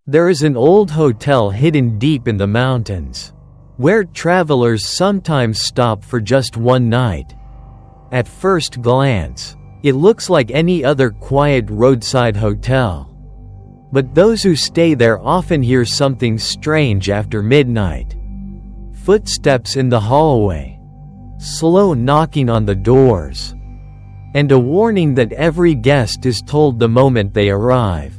There is an old hotel hidden deep in the mountains, where travelers sometimes stop for just one night. At first glance, it looks like any other quiet roadside hotel. But those who stay there often hear something strange after midnight. Footsteps in the hallway, slow knocking on the doors, and a warning that every guest is told the moment they arrive.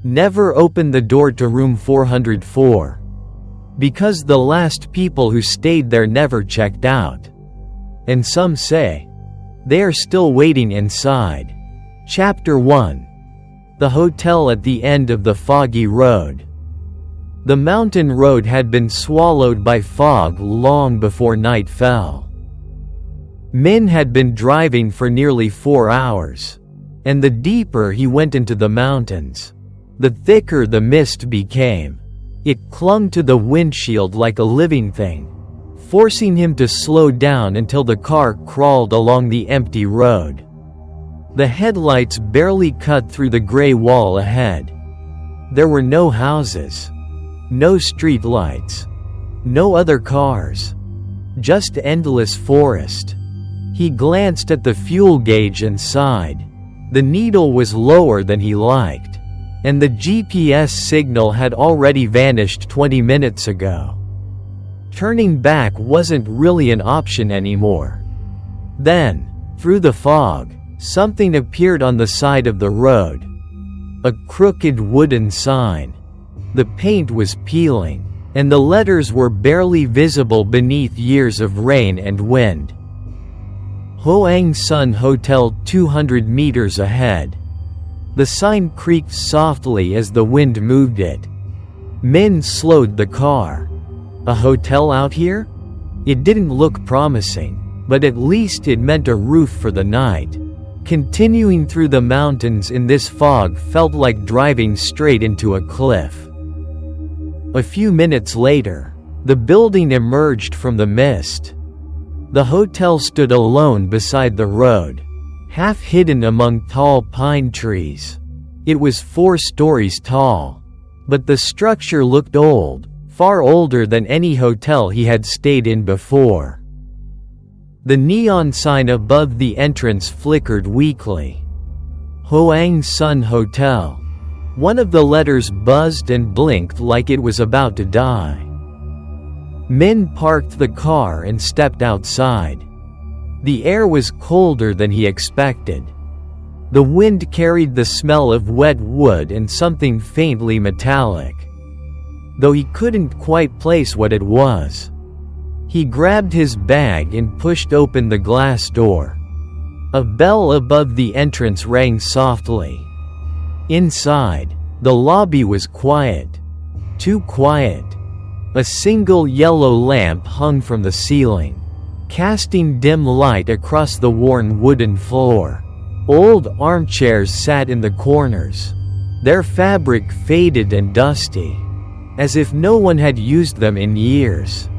Never open the door to room 404, because the last people who stayed there never checked out. And some say they are still waiting inside. Chapter 1. The hotel at the end of the foggy road. The mountain road had been swallowed by fog long before night fell. Min had been driving for nearly 4 hours, and the deeper he went into the mountains, the thicker the mist became. It clung to the windshield like a living thing, forcing him to slow down until the car crawled along the empty road. The headlights barely cut through the gray wall ahead. There were no houses, no street lights, no other cars, just endless forest. He glanced at the fuel gauge and sighed. The needle was lower than he liked, and the GPS signal had already vanished 20 minutes ago. Turning back wasn't really an option anymore. Then, through the fog, something appeared on the side of the road. A crooked wooden sign. The paint was peeling, and the letters were barely visible beneath years of rain and wind. Hoang Sun Hotel 200 meters ahead. The sign creaked softly as the wind moved it. Min slowed the car. A hotel out here? It didn't look promising, but at least it meant a roof for the night. Continuing through the mountains in this fog felt like driving straight into a cliff. A few minutes later, the building emerged from the mist. The hotel stood alone beside the road, half hidden among tall pine trees. It was 4 stories tall, but the structure looked old, far older than any hotel he had stayed in before. The neon sign above the entrance flickered weakly. Hoang Sun Hotel. One of the letters buzzed and blinked like it was about to die. Min parked the car and stepped outside. The air was colder than he expected. The wind carried the smell of wet wood and something faintly metallic, though he couldn't quite place what it was. He grabbed his bag and pushed open the glass door. A bell above the entrance rang softly. Inside, the lobby was quiet. Too quiet. A single yellow lamp hung from the ceiling, casting dim light across the worn wooden floor. Old armchairs sat in the corners, their fabric faded and dusty, as if no one had used them in years.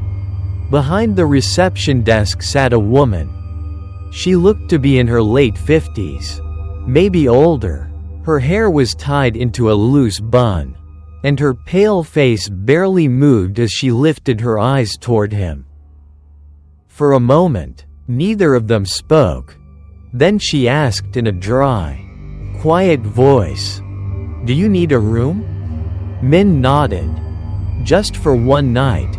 Behind the reception desk sat a woman. She looked to be in her late 50s, maybe older. Her hair was tied into a loose bun, and her pale face barely moved as she lifted her eyes toward him. For a moment, neither of them spoke. Then she asked in a dry, quiet voice, "Do you need a room?" Min nodded. Just for one night.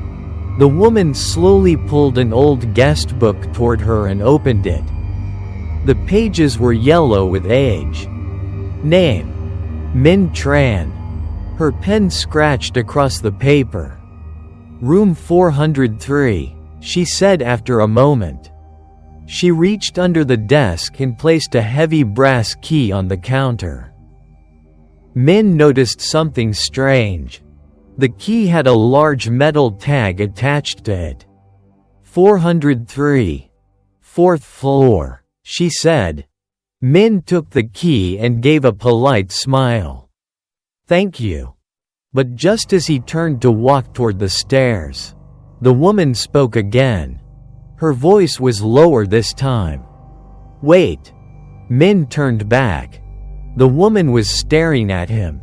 The woman slowly pulled an old guest book toward her and opened it. The pages were yellow with age. Name: Min Tran. Her pen scratched across the paper. Room 403, she said after a moment. She reached under the desk and placed a heavy brass key on the counter. Min noticed something strange. The key had a large metal tag attached to it. 403. 4th floor, she said. Min took the key and gave a polite smile. Thank you. But just as he turned to walk toward the stairs, the woman spoke again. Her voice was lower this time. Wait. Min turned back. The woman was staring at him.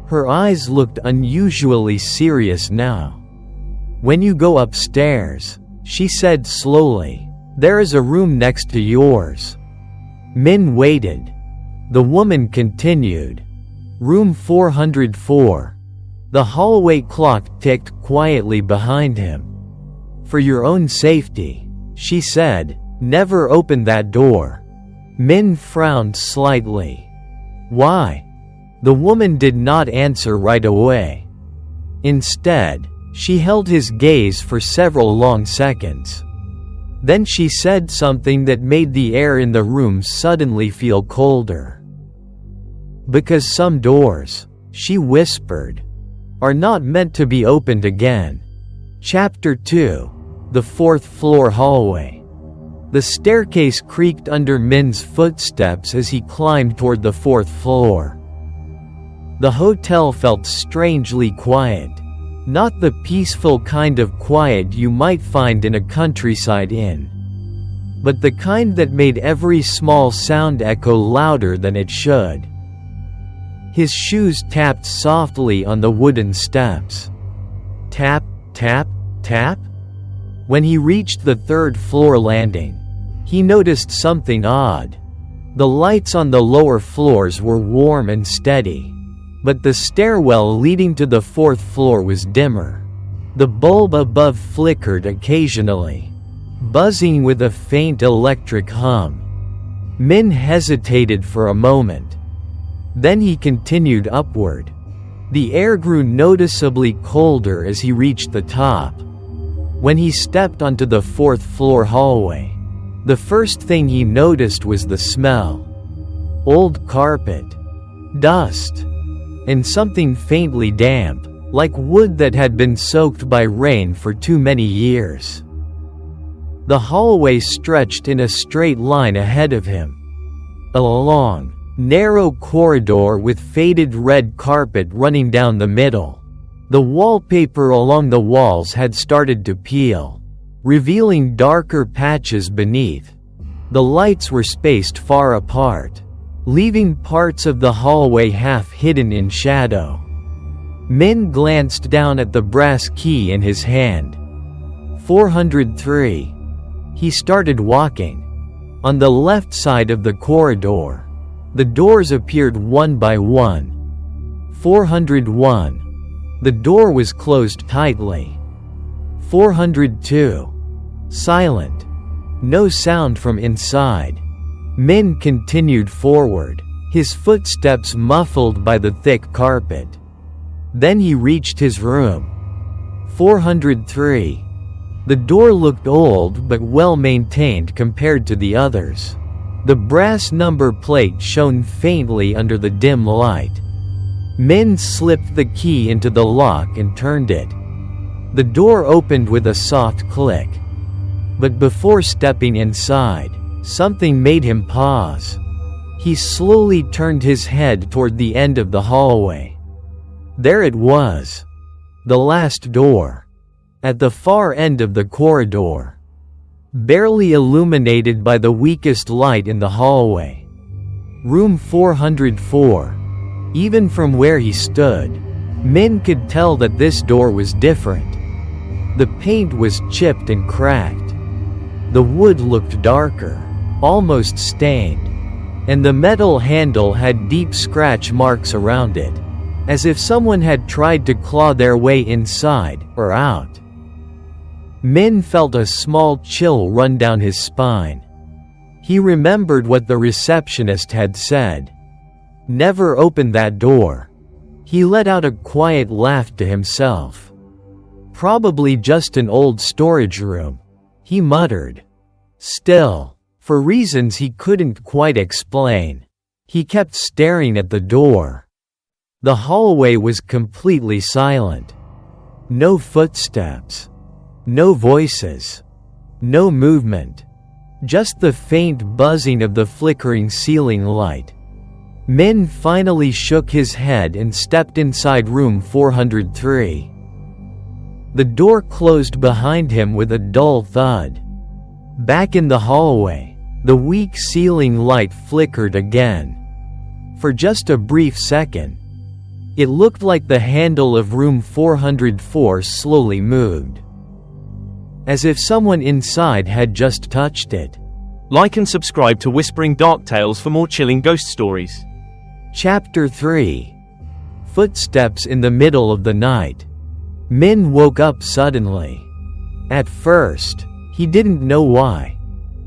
Her eyes looked unusually serious now. "When you go upstairs," she said slowly, "there is a room next to yours." Min waited. The woman continued. "Room 404. The hallway clock ticked quietly behind him. "For your own safety," she said, "never open that door." Min frowned slightly. "Why?" The woman did not answer right away. Instead, she held his gaze for several long seconds. Then she said something that made the air in the room suddenly feel colder. "Because some doors," she whispered, "are not meant to be opened again." Chapter 2. The fourth floor hallway. The staircase creaked under Min's footsteps as he climbed toward the fourth floor. The hotel felt strangely quiet. Not the peaceful kind of quiet you might find in a countryside inn, but the kind that made every small sound echo louder than it should. His shoes tapped softly on the wooden steps. Tap, tap, tap. When he reached the third floor landing, he noticed something odd. The lights on the lower floors were warm and steady, but the stairwell leading to the fourth floor was dimmer. The bulb above flickered occasionally, buzzing with a faint electric hum. Min hesitated for a moment. Then he continued upward. The air grew noticeably colder as he reached the top. When he stepped onto the fourth floor hallway, the first thing he noticed was the smell. Old carpet, dust, and something faintly damp, like wood that had been soaked by rain for too many years. The hallway stretched in a straight line ahead of him. A long, narrow corridor with faded red carpet running down the middle. The wallpaper along the walls had started to peel, revealing darker patches beneath. The lights were spaced far apart, leaving parts of the hallway half hidden in shadow. Min glanced down at the brass key in his hand. 403. He started walking. On the left side of the corridor, the doors appeared one by one. 401. The door was closed tightly. 402. Silent. No sound from inside. Min continued forward, his footsteps muffled by the thick carpet. Then he reached his room. 403. The door looked old but well maintained compared to the others. The brass number plate shone faintly under the dim light. Min slipped the key into the lock and turned it. The door opened with a soft click. But before stepping inside, something made him pause. He slowly turned his head toward the end of the hallway. There it was. The last door. At the far end of the corridor. Barely illuminated by the weakest light in the hallway. Room 404. Even from where he stood, Min could tell that this door was different. The paint was chipped and cracked. The wood looked darker, almost stained, and the metal handle had deep scratch marks around it, as if someone had tried to claw their way inside or out. Min felt a small chill run down his spine. He remembered what the receptionist had said. Never open that door. He let out a quiet laugh to himself. Probably just an old storage room, he muttered. Still, for reasons he couldn't quite explain, he kept staring at the door. The hallway was completely silent. No footsteps. No voices. No movement. Just the faint buzzing of the flickering ceiling light. Min finally shook his head and stepped inside room 403. The door closed behind him with a dull thud. Back in the hallway, the weak ceiling light flickered again. For just a brief second, It looked like the handle of room 404 slowly moved, as if someone inside had just touched it. Like and subscribe to Whispering Dark Tales for more chilling ghost stories. Chapter 3. Footsteps in the middle of the night. Min woke up suddenly. At first, he didn't know why.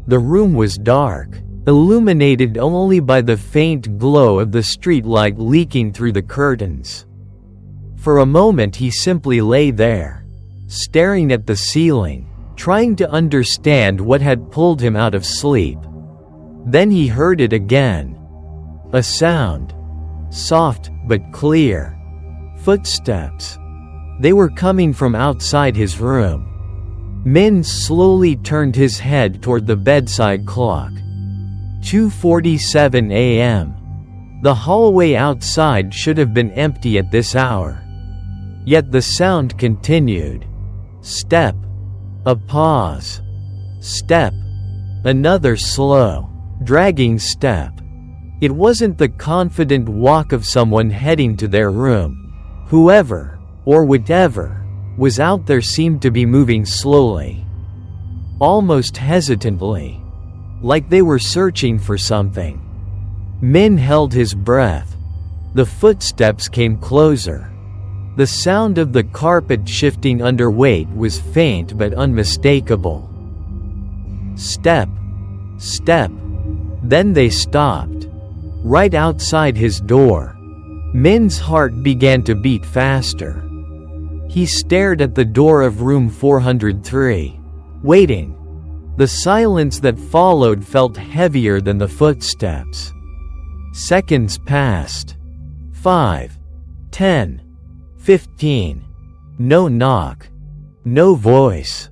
The room was dark, illuminated only by the faint glow of the streetlight leaking through the curtains. For a moment he simply lay there, staring at the ceiling, trying to understand what had pulled him out of sleep. Then he heard it again. A sound. Soft, but clear. Footsteps. They were coming from outside his room. Min slowly turned his head toward the bedside clock. 2:47 a.m. The hallway outside should have been empty at this hour. Yet the sound continued. Step. A pause. Step. Another slow, dragging step. It wasn't the confident walk of someone heading to their room. Whoever, or whatever, was out there seemed to be moving slowly. Almost hesitantly. Like they were searching for something. Min held his breath. The footsteps came closer. The sound of the carpet shifting under weight was faint but unmistakable. Step. Step. Then they stopped. Right outside his door. Min's heart began to beat faster. He stared at the door of room 403, waiting. The silence that followed felt heavier than the footsteps. Seconds passed. 5. 10. 15. No knock. No voice.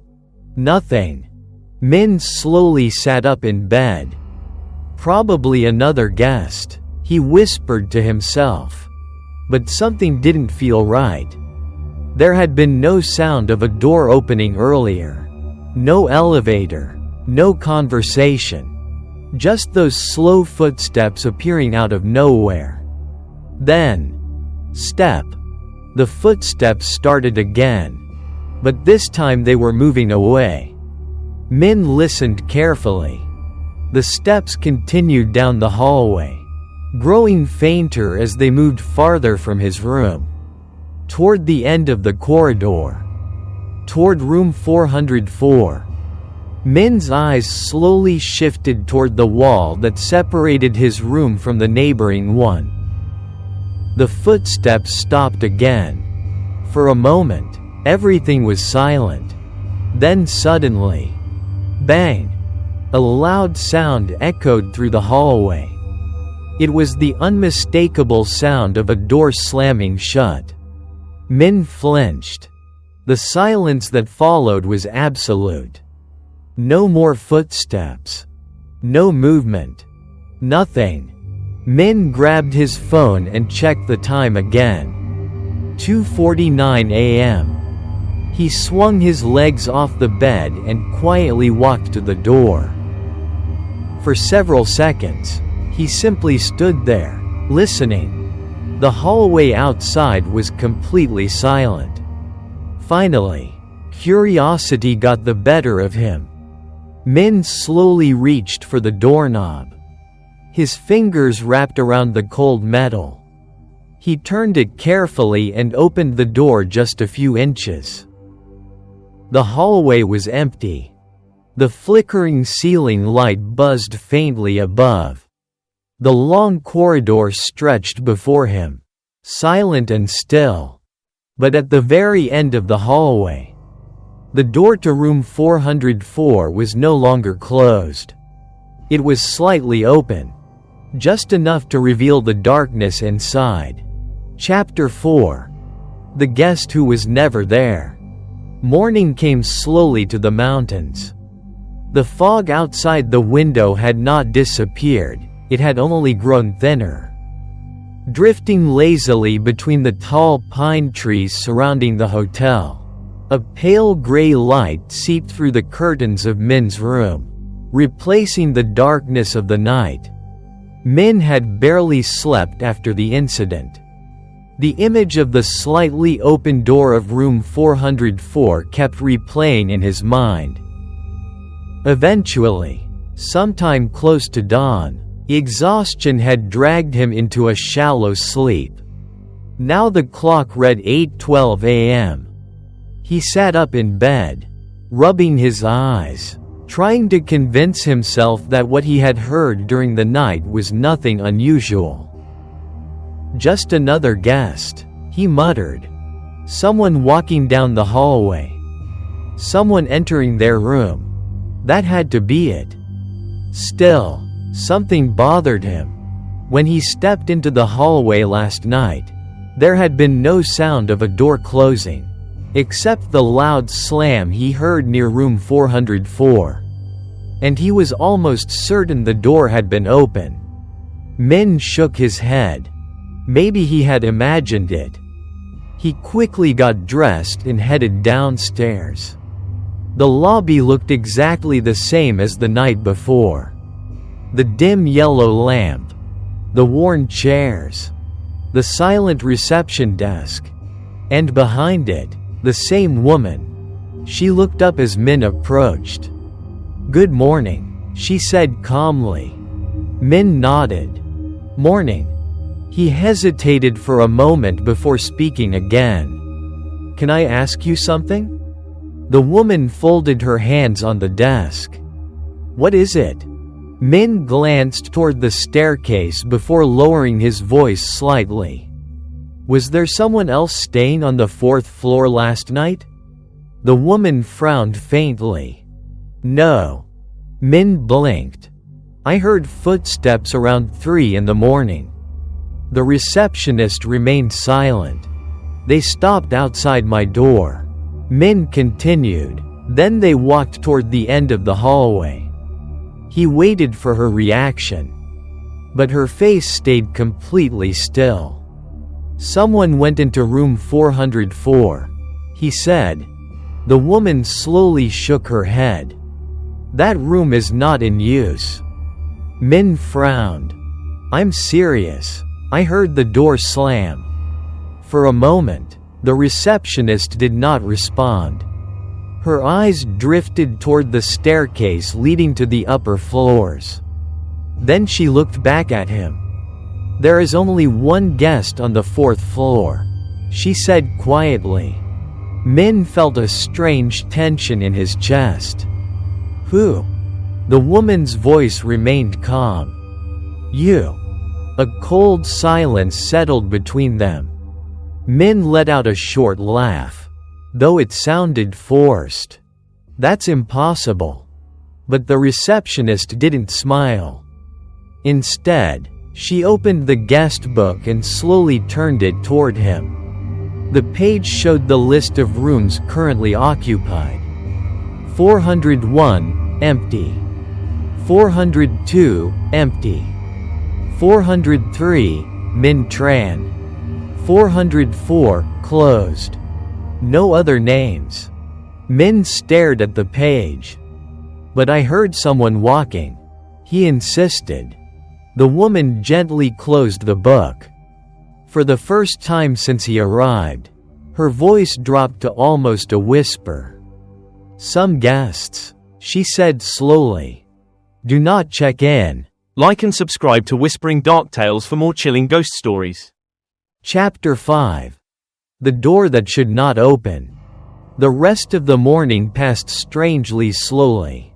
Nothing. Min slowly sat up in bed. Probably another guest, he whispered to himself. But something didn't feel right. There had been no sound of a door opening earlier. No elevator. No conversation. Just those slow footsteps appearing out of nowhere. Then, step. The footsteps started again. But this time they were moving away. Min listened carefully. The steps continued down the hallway, growing fainter as they moved farther from his room. Toward the end of the corridor. Toward room 404. Min's eyes slowly shifted toward the wall that separated his room from the neighboring one. The footsteps stopped again. For a moment, everything was silent. Then suddenly, bang! A loud sound echoed through the hallway. It was the unmistakable sound of a door slamming shut. Min flinched. The silence that followed was absolute. No more footsteps. No movement. Nothing. Min grabbed his phone and checked the time again. 2:49 a.m. He swung his legs off the bed and quietly walked to the door. For several seconds, he simply stood there, listening. The hallway outside was completely silent. Finally, curiosity got the better of him. Min slowly reached for the doorknob. His fingers wrapped around the cold metal. He turned it carefully and opened the door just a few inches. The hallway was empty. The flickering ceiling light buzzed faintly above. The long corridor stretched before him, silent and still. But at the very end of the hallway, the door to room 404 was no longer closed. It was slightly open, just enough to reveal the darkness inside. Chapter 4. The guest who was never there. Morning came slowly to the mountains. The fog outside the window had not disappeared, it had only grown thinner. Drifting lazily between the tall pine trees surrounding the hotel, a pale gray light seeped through the curtains of Min's room, replacing the darkness of the night. Min had barely slept after the incident. The image of the slightly open door of room 404 kept replaying in his mind. Eventually, sometime close to dawn, exhaustion had dragged him into a shallow sleep. Now the clock read 8:12 a.m. He sat up in bed, rubbing his eyes, trying to convince himself that what he had heard during the night was nothing unusual. Just another guest, he muttered. Someone walking down the hallway. Someone entering their room. That had to be it. Still, something bothered him. When he stepped into the hallway last night, there had been no sound of a door closing, except the loud slam he heard near room 404. And he was almost certain the door had been open. Min shook his head. Maybe he had imagined it. He quickly got dressed and headed downstairs. The lobby looked exactly the same as the night before. The dim yellow lamp, the worn chairs, the silent reception desk, and behind it, the same woman. She looked up as Min approached. "Good morning," she said calmly. Min nodded. "Morning." He hesitated for a moment before speaking again. "Can I ask you something?" The woman folded her hands on the desk. "What is it?" Min glanced toward the staircase before lowering his voice slightly. "Was there someone else staying on the 4th floor last night?" The woman frowned faintly. "No." Min blinked. "I heard footsteps around 3 in the morning." The receptionist remained silent. "They stopped outside my door." Min continued. Then they walked toward the end of the hallway. He waited for her reaction. But her face stayed completely still. "Someone went into room 404, he said. The woman slowly shook her head. "That room is not in use." Min frowned. "I'm serious. I heard the door slam." For a moment, the receptionist did not respond. Her eyes drifted toward the staircase leading to the upper floors. Then she looked back at him. "There is only one guest on the 4th floor," she said quietly. Min felt a strange tension in his chest. "Who?" The woman's voice remained calm. "You." A cold silence settled between them. Min let out a short laugh, though it sounded forced. "That's impossible." But the receptionist didn't smile. Instead, she opened the guest book and slowly turned it toward him. The page showed the list of rooms currently occupied. 401, empty. 402, empty. 403, Min Tran. 404, closed. No other names. Min stared at the page. "But I heard someone walking," he insisted. The woman gently closed the book. For the first time since he arrived, her voice dropped to almost a whisper. "Some guests," she said slowly, "do not check in." Like and subscribe to Whispering Dark Tales for more chilling ghost stories. Chapter 5. The Door That Should Not Open. The rest of the morning passed strangely slowly.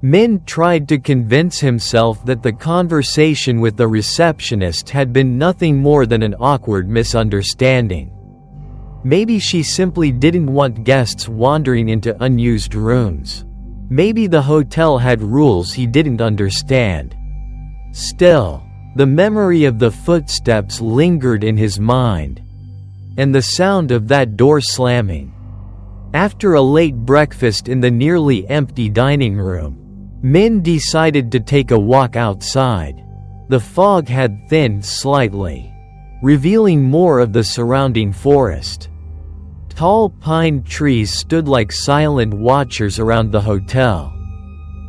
Min tried to convince himself that the conversation with the receptionist had been nothing more than an awkward misunderstanding. Maybe she simply didn't want guests wandering into unused rooms. Maybe the hotel had rules he didn't understand. Still, the memory of the footsteps lingered in his mind. And the sound of that door slamming. After a late breakfast in the nearly empty dining room, Min decided to take a walk outside. The fog had thinned slightly, revealing more of the surrounding forest. Tall pine trees stood like silent watchers around the hotel.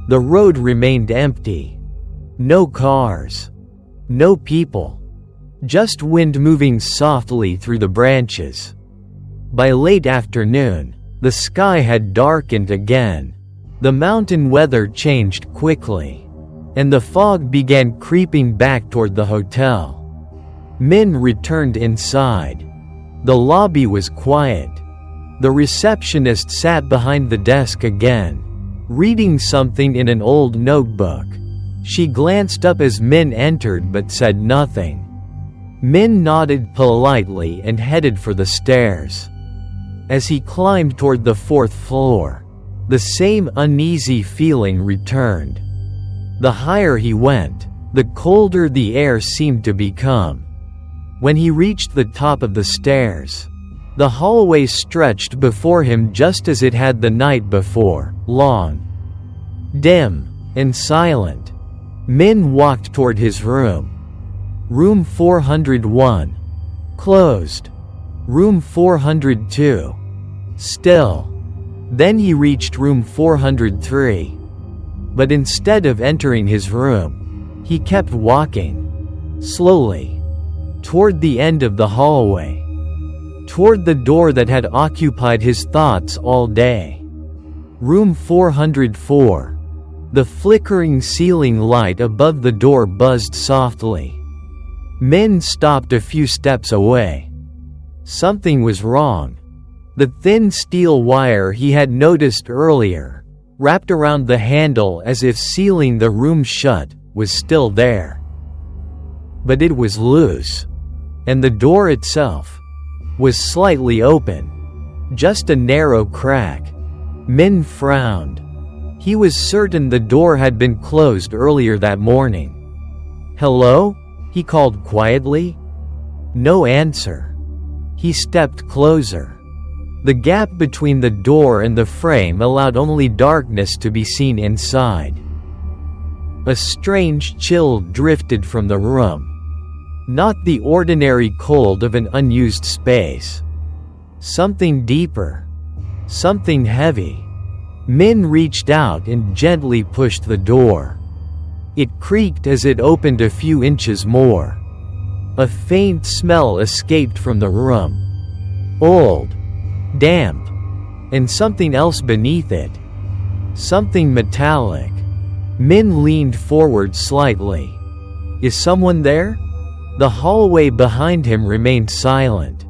The road remained empty. No cars. No people. just wind moving softly through the branches. By late afternoon, the sky had darkened again. The mountain weather changed quickly, and the fog began creeping back toward the hotel. Min returned inside. The lobby was quiet. The receptionist sat behind the desk again, reading something in an old notebook. She glanced up as Min entered but said nothing. Min nodded politely and headed for the stairs. As he climbed toward the 4th floor, the same uneasy feeling returned. The higher he went, the colder the air seemed to become. When he reached the top of the stairs, the hallway stretched before him just as it had the night before, long, dim, and silent. Min walked toward his room. Room 401. Closed. Room 402. Still. Then he reached room 403. But instead of entering his room, he kept walking, slowly, toward the end of the hallway, toward the door that had occupied his thoughts all day. Room 404. The flickering ceiling light above the door buzzed softly. Min stopped a few steps away. Something was wrong. The thin steel wire he had noticed earlier, wrapped around the handle as if sealing the room shut, was still there. But it was loose, and the door itself was slightly open, just a narrow crack. Min frowned. He was certain the door had been closed earlier that morning. "Hello?" he called quietly. No answer. He stepped closer. The gap between the door and the frame allowed only darkness to be seen inside. A strange chill drifted from the room. Not the ordinary cold of an unused space. Something deeper. Something heavy. Min reached out and gently pushed the door. It creaked as it opened a few inches more. A faint smell escaped from the room. Old, damp, and something else beneath it. Something metallic. Min leaned forward slightly. Is someone there? The hallway behind him remained silent.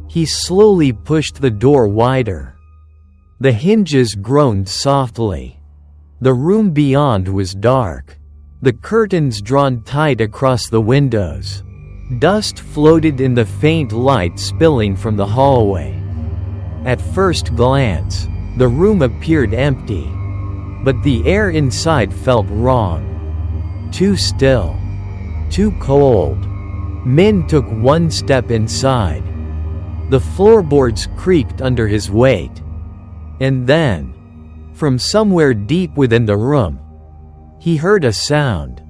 He slowly pushed the door wider. The hinges groaned softly. The room beyond was dark. The curtains drawn tight across the windows. Dust floated in the faint light spilling from the hallway. At first glance, the room appeared empty. But the air inside felt wrong. Too still. Too cold. Min took one step inside. The floorboards creaked under his weight. And then, from somewhere deep within the room, he heard a sound.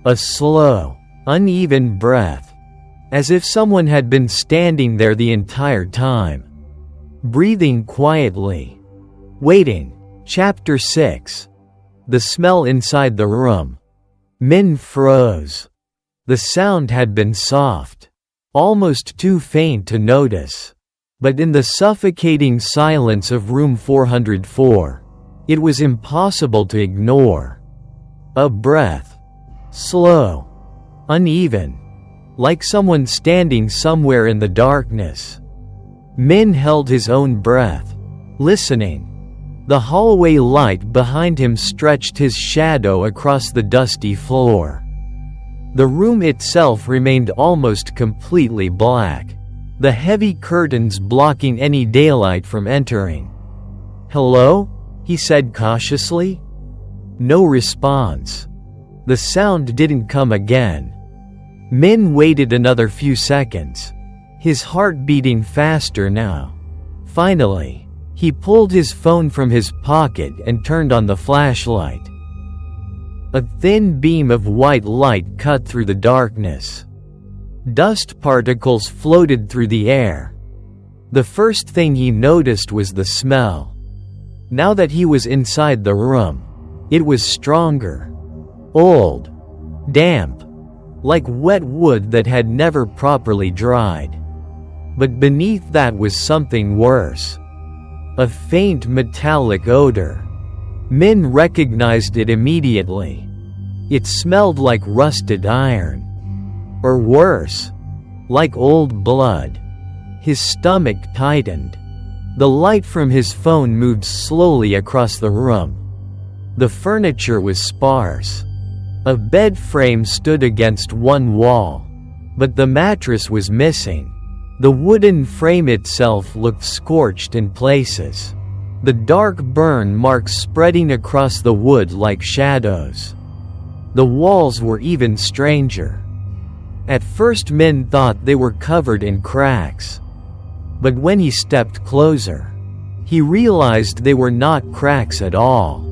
A slow, uneven breath. As if someone had been standing there the entire time. Breathing quietly. Waiting. Chapter 6. The smell inside the room. Min froze. The sound had been soft. Almost too faint to notice. But in the suffocating silence of room 404, it was impossible to ignore. A breath. Slow. Uneven. Like someone standing somewhere in the darkness. Min held his own breath, listening. The hallway light behind him stretched his shadow across the dusty floor. The room itself remained almost completely black, the heavy curtains blocking any daylight from entering. "Hello?" he said cautiously. No response. The sound didn't come again. Min waited another few seconds, his heart beating faster now. Finally, he pulled his phone from his pocket and turned on the flashlight. A thin beam of white light cut through the darkness. Dust particles floated through the air. The first thing he noticed was the smell. Now that he was inside the room, it was stronger. Old. Damp. like wet wood that had never properly dried. But beneath that was something worse. A faint metallic odor. Min recognized it immediately. It smelled like rusted iron. Or worse, like old blood. His stomach tightened. The light from his phone moved slowly across the room. The furniture was sparse. A bed frame stood against one wall, but the mattress was missing. The wooden frame itself looked scorched in places, the dark burn marks spreading across the wood like shadows. The walls were even stranger. At first Min thought they were covered in cracks. But when he stepped closer, he realized they were not cracks at all.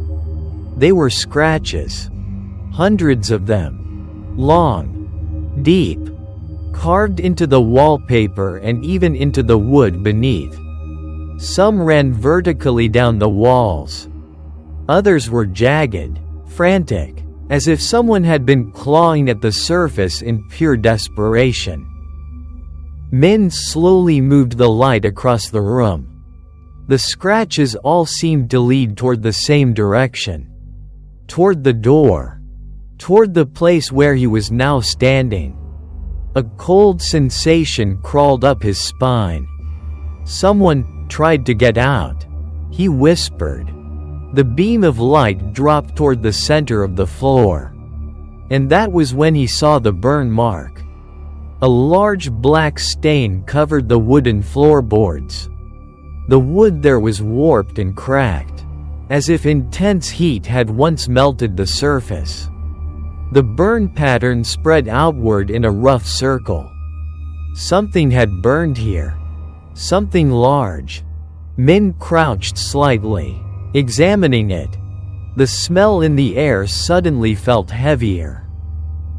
They were scratches. Hundreds of them. Long. Deep. Carved into the wallpaper and even into the wood beneath. Some ran vertically down the walls. Others were jagged, frantic, as if someone had been clawing at the surface in pure desperation. Min slowly moved the light across the room. The scratches all seemed to lead toward the same direction. Toward the door. Toward the place where he was now standing. A cold sensation crawled up his spine. Someone tried to get out, he whispered. The beam of light dropped toward the center of the floor. And that was when he saw the burn mark. A large black stain covered the wooden floorboards. The wood there was warped and cracked, as if intense heat had once melted the surface. The burn pattern spread outward in a rough circle. Something had burned here. Something large. Min crouched slightly, examining it. The smell in the air suddenly felt heavier.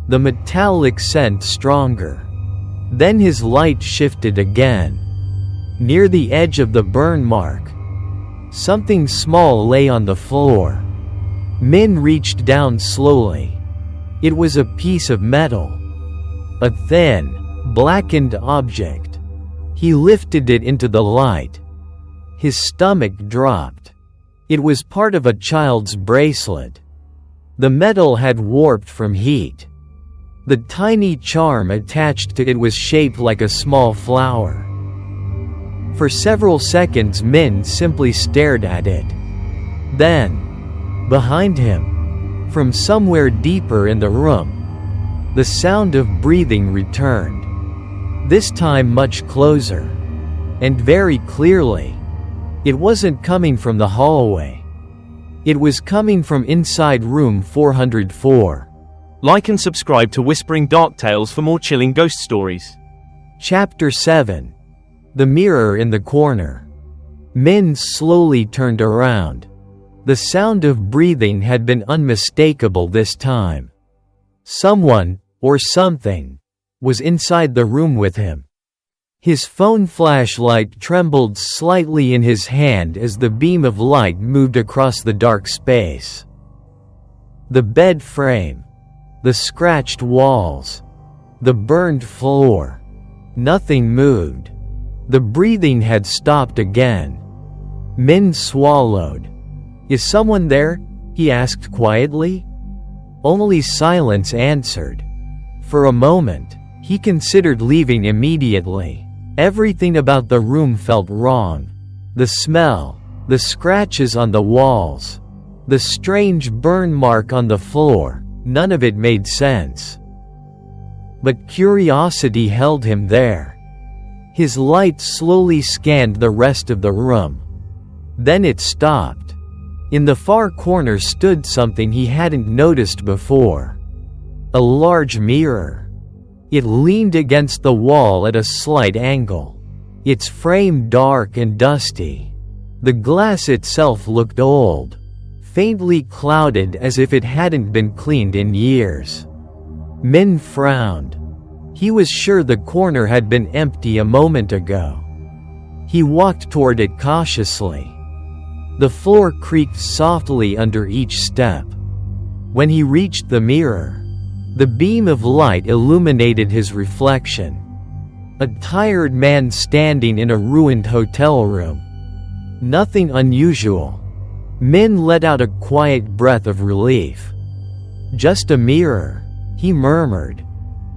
The metallic scent stronger. Then his light shifted again. Near the edge of the burn mark, something small lay on the floor. Min reached down slowly. It was a piece of metal. A thin, blackened object. He lifted it into the light. His stomach dropped. It was part of a child's bracelet. The metal had warped from heat. The tiny charm attached to it was shaped like a small flower. For several seconds Min simply stared at it. Then, behind him, from somewhere deeper in the room, the sound of breathing returned. This time much closer. And very clearly. It wasn't coming from the hallway. It was coming from inside room 404. Like and subscribe to Whispering Dark Tales for more chilling ghost stories. Chapter 7. The Mirror in the Corner. Min slowly turned around. The sound of breathing had been unmistakable this time. Someone, or something, was inside the room with him. His phone flashlight trembled slightly in his hand as the beam of light moved across the dark space. The bed frame. The scratched walls. The burned floor. Nothing moved. The breathing had stopped again. Min swallowed. "Is someone there?" he asked quietly. Only silence answered. For a moment, he considered leaving immediately. Everything about the room felt wrong. The smell, the scratches on the walls, the strange burn mark on the floor, none of it made sense. But curiosity held him there. His light slowly scanned the rest of the room. Then it stopped. In the far corner stood something he hadn't noticed before. A large mirror. It leaned against the wall at a slight angle. Its frame dark and dusty. The glass itself looked old, faintly clouded as if it hadn't been cleaned in years. Min frowned. He was sure the corner had been empty a moment ago. He walked toward it cautiously. The floor creaked softly under each step. When he reached the mirror, The beam of light illuminated his reflection. A tired man standing in a ruined hotel room. Nothing unusual. Min let out a quiet breath of relief. Just a mirror, he murmured.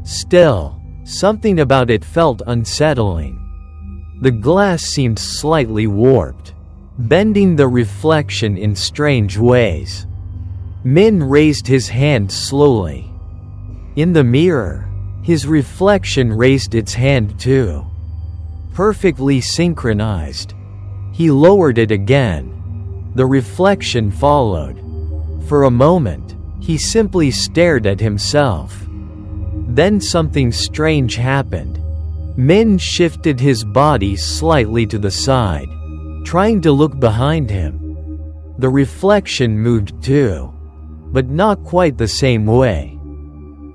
Still, something about it felt unsettling. The glass seemed slightly warped, bending the reflection in strange ways. Min raised his hand slowly. In the mirror, his reflection raised its hand too. Perfectly synchronized. He lowered it again. The reflection followed. For a moment, he simply stared at himself. Then something strange happened. Min shifted his body slightly to the side, trying to look behind him. The reflection moved too, but not quite the same way.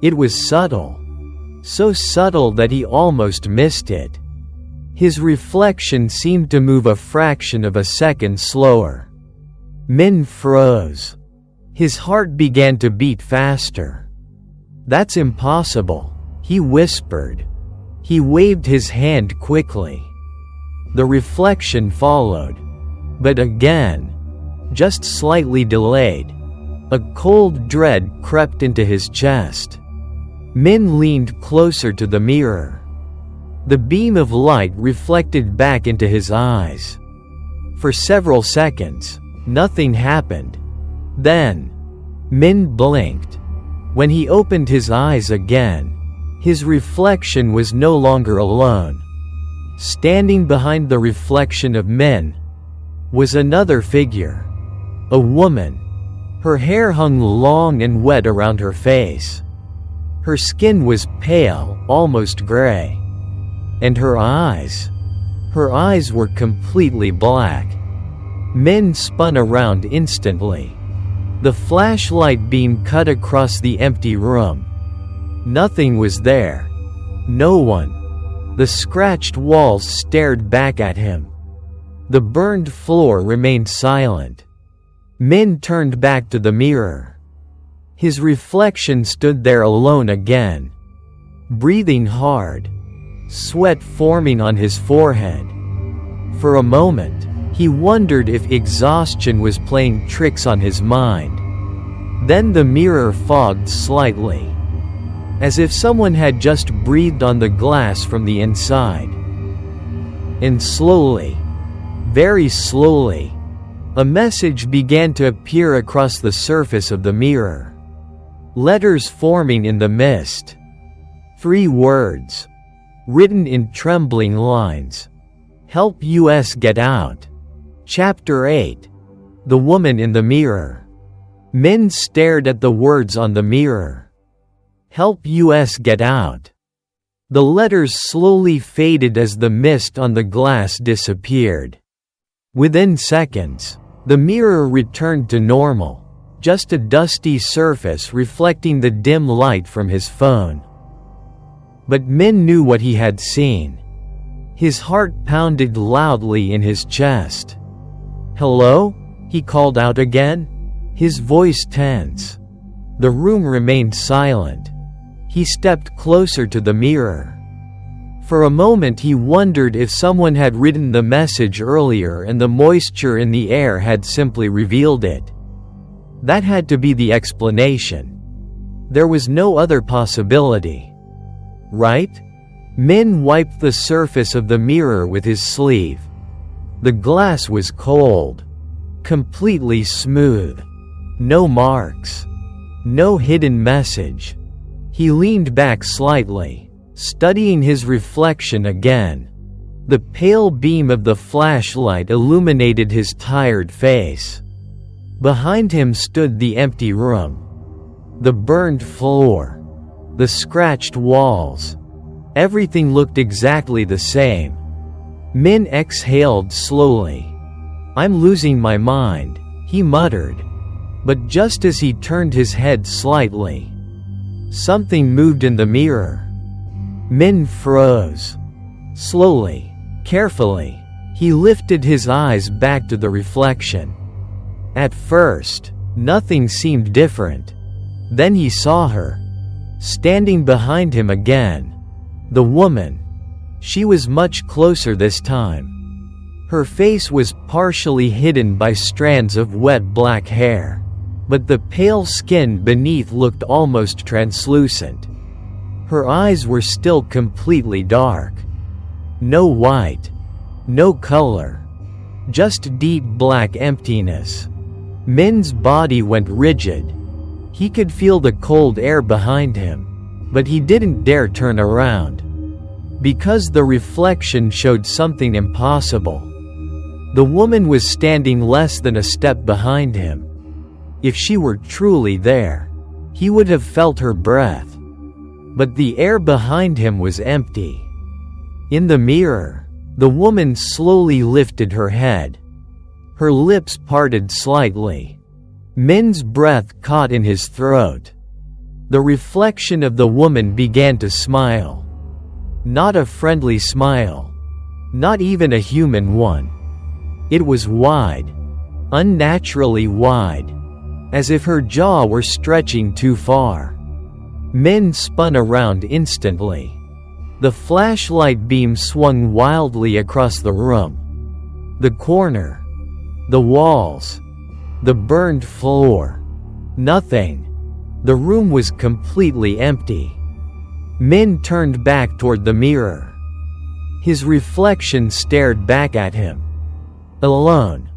It was subtle. So subtle that he almost missed it. His reflection seemed to move a fraction of a second slower. Min froze. His heart began to beat faster. That's impossible, he whispered. He waved his hand quickly. The reflection followed. But again, just slightly delayed. A cold dread crept into his chest. Min leaned closer to the mirror. The beam of light reflected back into his eyes. For several seconds, nothing happened. Then, Min blinked. When he opened his eyes again, his reflection was no longer alone. Standing behind the reflection of Min was another figure. A woman. Her hair hung long and wet around her face. Her skin was pale, almost gray. And her eyes were completely black. Min spun around instantly. The flashlight beam cut across the empty room. Nothing was there. No one. The scratched walls stared back at him. The burned floor remained silent. Min turned back to the mirror. His reflection stood there alone again. Breathing hard. Sweat forming on his forehead. For a moment, he wondered if exhaustion was playing tricks on his mind. Then the mirror fogged slightly. As if someone had just breathed on the glass from the inside. And slowly, very slowly, a message began to appear across the surface of the mirror. Letters forming in the mist. 3 words. Written in trembling lines. Help us get out. Chapter 8. The Woman in the Mirror. Min stared at the words on the mirror. Help us get out. The letters slowly faded as the mist on the glass disappeared. Within seconds, the mirror returned to normal. Just a dusty surface reflecting the dim light from his phone. But Min knew what he had seen. His heart pounded loudly in his chest. Hello? He called out again. His voice tense. The room remained silent. He stepped closer to the mirror. For a moment he wondered if someone had written the message earlier and the moisture in the air had simply revealed it. That had to be the explanation. There was no other possibility. Right? Min wiped the surface of the mirror with his sleeve. The glass was cold. Completely smooth. No marks. No hidden message. He leaned back slightly, studying his reflection again. The pale beam of the flashlight illuminated his tired face. Behind him stood the empty room. The burned floor. The scratched walls. Everything looked exactly the same. Min exhaled slowly. I'm losing my mind, he muttered. But just as he turned his head slightly, something moved in the mirror. Min froze. Slowly, carefully, he lifted his eyes back to the reflection. At first, nothing seemed different. Then he saw her. Standing behind him again. The woman. She was much closer this time. Her face was partially hidden by strands of wet black hair, but the pale skin beneath looked almost translucent. Her eyes were still completely dark. No white. No color. Just deep black emptiness. Min's body went rigid. He could feel the cold air behind him, but he didn't dare turn around, because the reflection showed something impossible. The woman was standing less than a step behind him. If she were truly there, he would have felt her breath. But the air behind him was empty. In the mirror, the woman slowly lifted her head. Her lips parted slightly. Min's breath caught in his throat. The reflection of the woman began to smile. Not a friendly smile. Not even a human one. It was wide. Unnaturally wide. As if her jaw were stretching too far. Min spun around instantly. The flashlight beam swung wildly across the room. The corner. The walls. The burned floor. Nothing. The room was completely empty. Min turned back toward the mirror. His reflection stared back at him. Alone.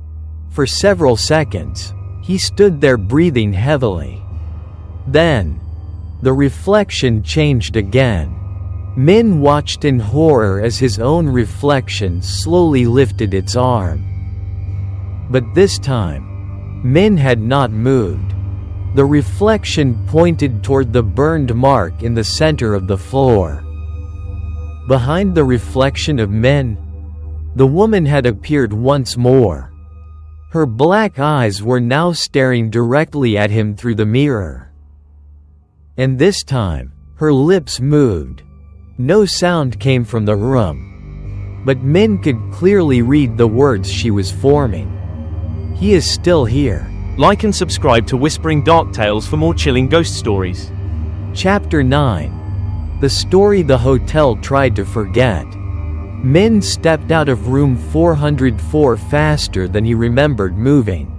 For several seconds, he stood there breathing heavily. Then, the reflection changed again. Min watched in horror as his own reflection slowly lifted its arm. But this time, Min had not moved. The reflection pointed toward the burned mark in the center of the floor. Behind the reflection of Min, the woman had appeared once more. Her black eyes were now staring directly at him through the mirror. And this time, her lips moved. No sound came from the room. But Min could clearly read the words she was forming. He is still here. Like and subscribe to Whispering Dark Tales for more chilling ghost stories. Chapter 9. The story the hotel tried to forget. Min stepped out of room 404 faster than he remembered moving.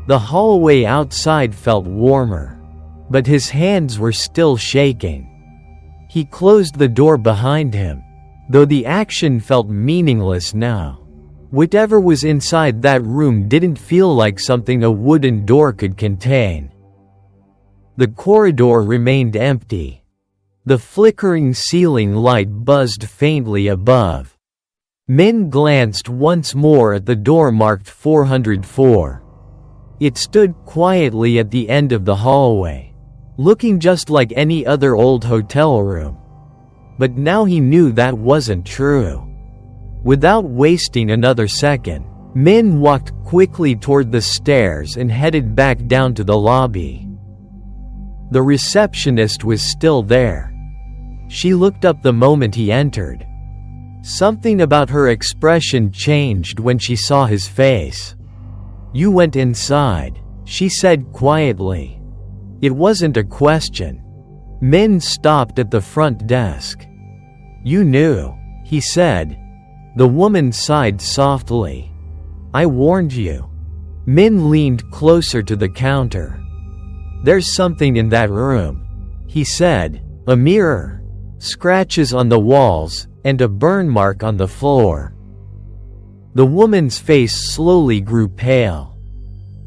The hallway outside felt warmer, but his hands were still shaking. He closed the door behind him, though the action felt meaningless now. Whatever was inside that room didn't feel like something a wooden door could contain. The corridor remained empty. The flickering ceiling light buzzed faintly above. Min glanced once more at the door marked 404. It stood quietly at the end of the hallway, looking just like any other old hotel room. But now he knew that wasn't true. Without wasting another second, Min walked quickly toward the stairs and headed back down to the lobby. The receptionist was still there. She looked up the moment he entered. Something about her expression changed when she saw his face. "You went inside," she said quietly. It wasn't a question. Min stopped at the front desk. "You knew," he said. The woman sighed softly. "I warned you." Min leaned closer to the counter. "There's something in that room," he said. "A mirror, scratches on the walls, and a burn mark on the floor." The woman's face slowly grew pale.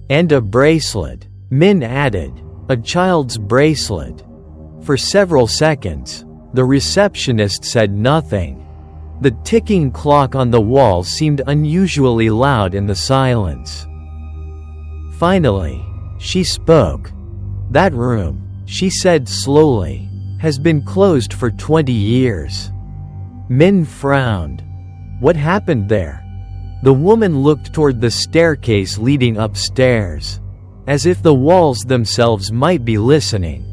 "And a bracelet," Min added. "A child's bracelet." For several seconds, the receptionist said nothing. The ticking clock on the wall seemed unusually loud in the silence. Finally, she spoke. "That room," she said slowly, "has been closed for 20 years." Min frowned. "What happened there?" The woman looked toward the staircase leading upstairs, as if the walls themselves might be listening.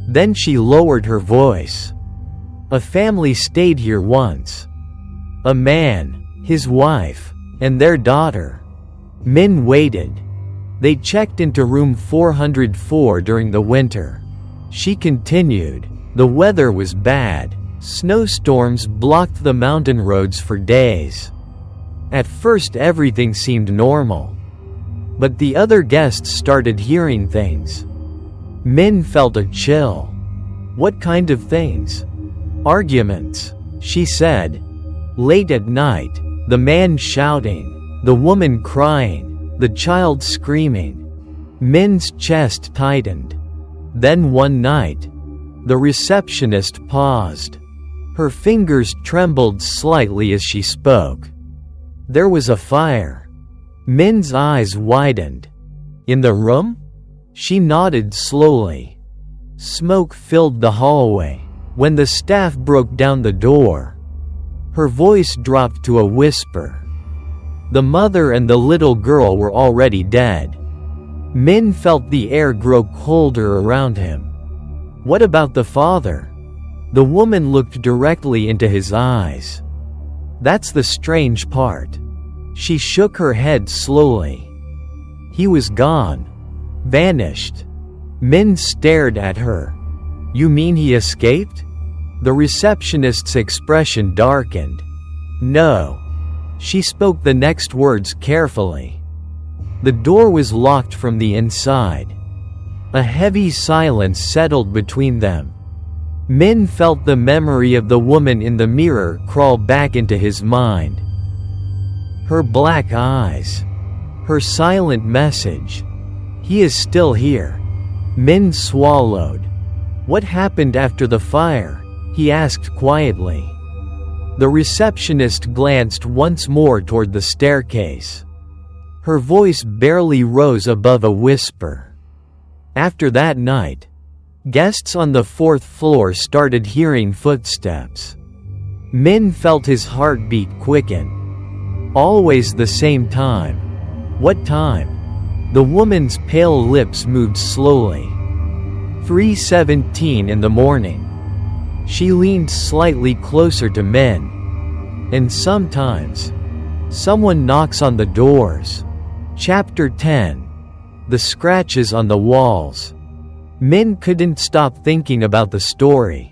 Then she lowered her voice. "A family stayed here once. A man, his wife, and their daughter." Min waited. "They checked into room 404 during the winter. She continued. The weather was bad. Snowstorms blocked the mountain roads for days. At first everything seemed normal. But the other guests started hearing things. Min felt a chill. What kind of things? Arguments, she said. Late at night, the man shouting, the woman crying, the child screaming. Min's chest tightened. Then one night, the receptionist paused. Her fingers trembled slightly as she spoke. There was a fire. Min's eyes widened. In the room? She nodded slowly. Smoke filled the hallway. When the staff broke down the door, her voice dropped to a whisper. The mother and the little girl were already dead. Min felt the air grow colder around him. What about the father? The woman looked directly into his eyes. That's the strange part. She shook her head slowly. He was gone. Vanished. Min stared at her. You mean he escaped? The receptionist's expression darkened. No. She spoke the next words carefully. The door was locked from the inside. A heavy silence settled between them. Min felt the memory of the woman in the mirror crawl back into his mind. Her black eyes. Her silent message. He is still here. Min swallowed. What happened after the fire? He asked quietly. The receptionist glanced once more toward the staircase. Her voice barely rose above a whisper. After that night, guests on the 4th floor started hearing footsteps. Min felt his heartbeat quicken. Always the same time. What time? The woman's pale lips moved slowly. 3:17 in the morning. She leaned slightly closer to Min. And sometimes, someone knocks on the doors. Chapter 10. The scratches on the walls. Min couldn't stop thinking about the story.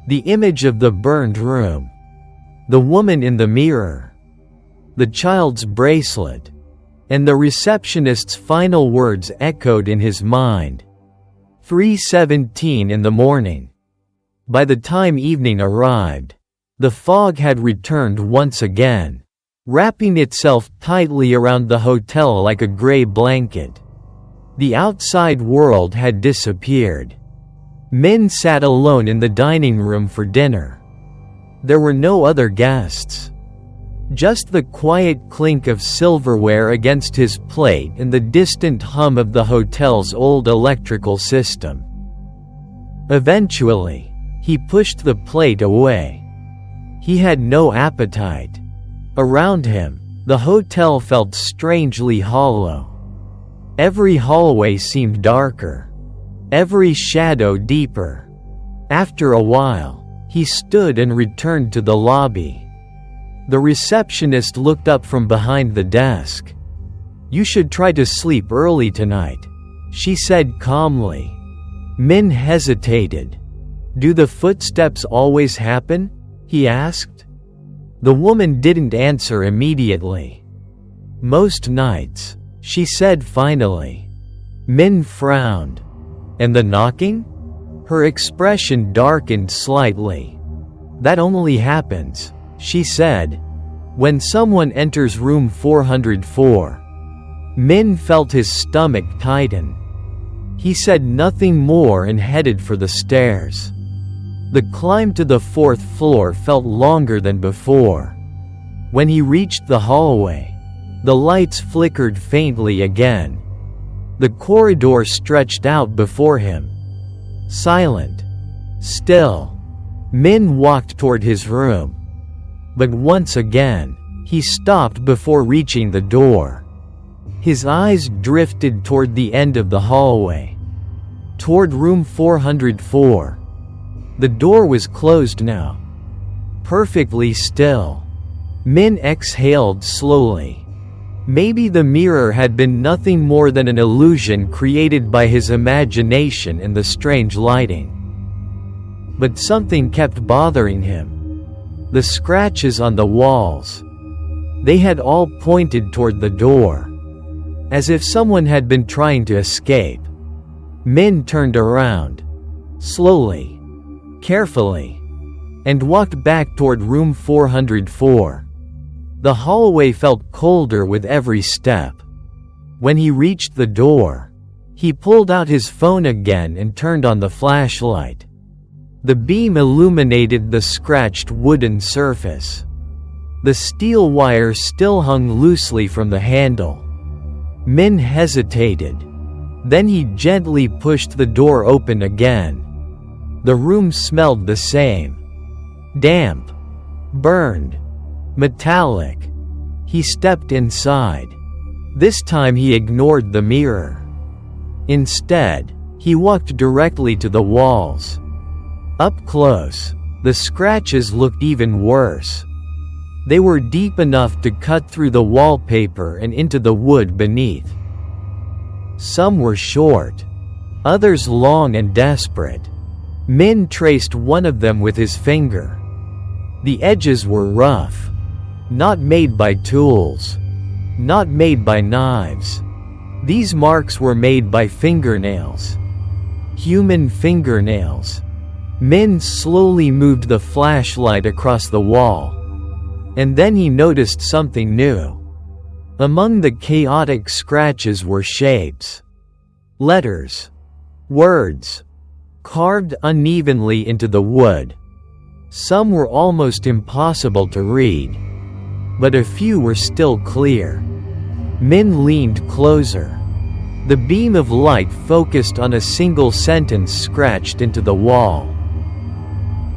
The image of the burned room. The woman in the mirror. The child's bracelet. And the receptionist's final words echoed in his mind. 3:17 in the morning. By the time evening arrived, the fog had returned once again, wrapping itself tightly around the hotel like a gray blanket. The outside world had disappeared. Min sat alone in the dining room for dinner. There were no other guests. Just the quiet clink of silverware against his plate and the distant hum of the hotel's old electrical system. Eventually, he pushed the plate away. He had no appetite. Around him, the hotel felt strangely hollow. Every hallway seemed darker. Every shadow deeper. After a while, he stood and returned to the lobby. The receptionist looked up from behind the desk. You should try to sleep early tonight, she said calmly. Min hesitated. Do the footsteps always happen? He asked. The woman didn't answer immediately. Most nights, she said finally. Min frowned. And the knocking? Her expression darkened slightly. That only happens, she said, when someone enters room 404. Min felt his stomach tighten. He said nothing more and headed for the stairs. The climb to the 4th floor felt longer than before. When he reached the hallway, the lights flickered faintly again. The corridor stretched out before him. Silent. Still. Min walked toward his room. But once again, he stopped before reaching the door. His eyes drifted toward the end of the hallway. Toward room 404. The door was closed now. Perfectly still. Min exhaled slowly. Maybe the mirror had been nothing more than an illusion created by his imagination and the strange lighting. But something kept bothering him. The scratches on the walls. They had all pointed toward the door, as if someone had been trying to escape. Min turned around, slowly, carefully, and walked back toward room 404. The hallway felt colder with every step. When he reached the door, he pulled out his phone again and turned on the flashlight. The beam illuminated the scratched wooden surface. The steel wire still hung loosely from the handle. Min hesitated. Then he gently pushed the door open again. The room smelled the same. Damp. Burned. Metallic. He stepped inside. This time he ignored the mirror. Instead, he walked directly to the walls. Up close, the scratches looked even worse. They were deep enough to cut through the wallpaper and into the wood beneath. Some were short, others long and desperate. Min traced one of them with his finger. The edges were rough, not made by tools, not made by knives. These marks were made by fingernails. Human fingernails. Min slowly moved the flashlight across the wall. And then he noticed something new. Among the chaotic scratches were shapes. Letters. Words. Carved unevenly into the wood. Some were almost impossible to read. But a few were still clear. Min leaned closer. The beam of light focused on a single sentence scratched into the wall.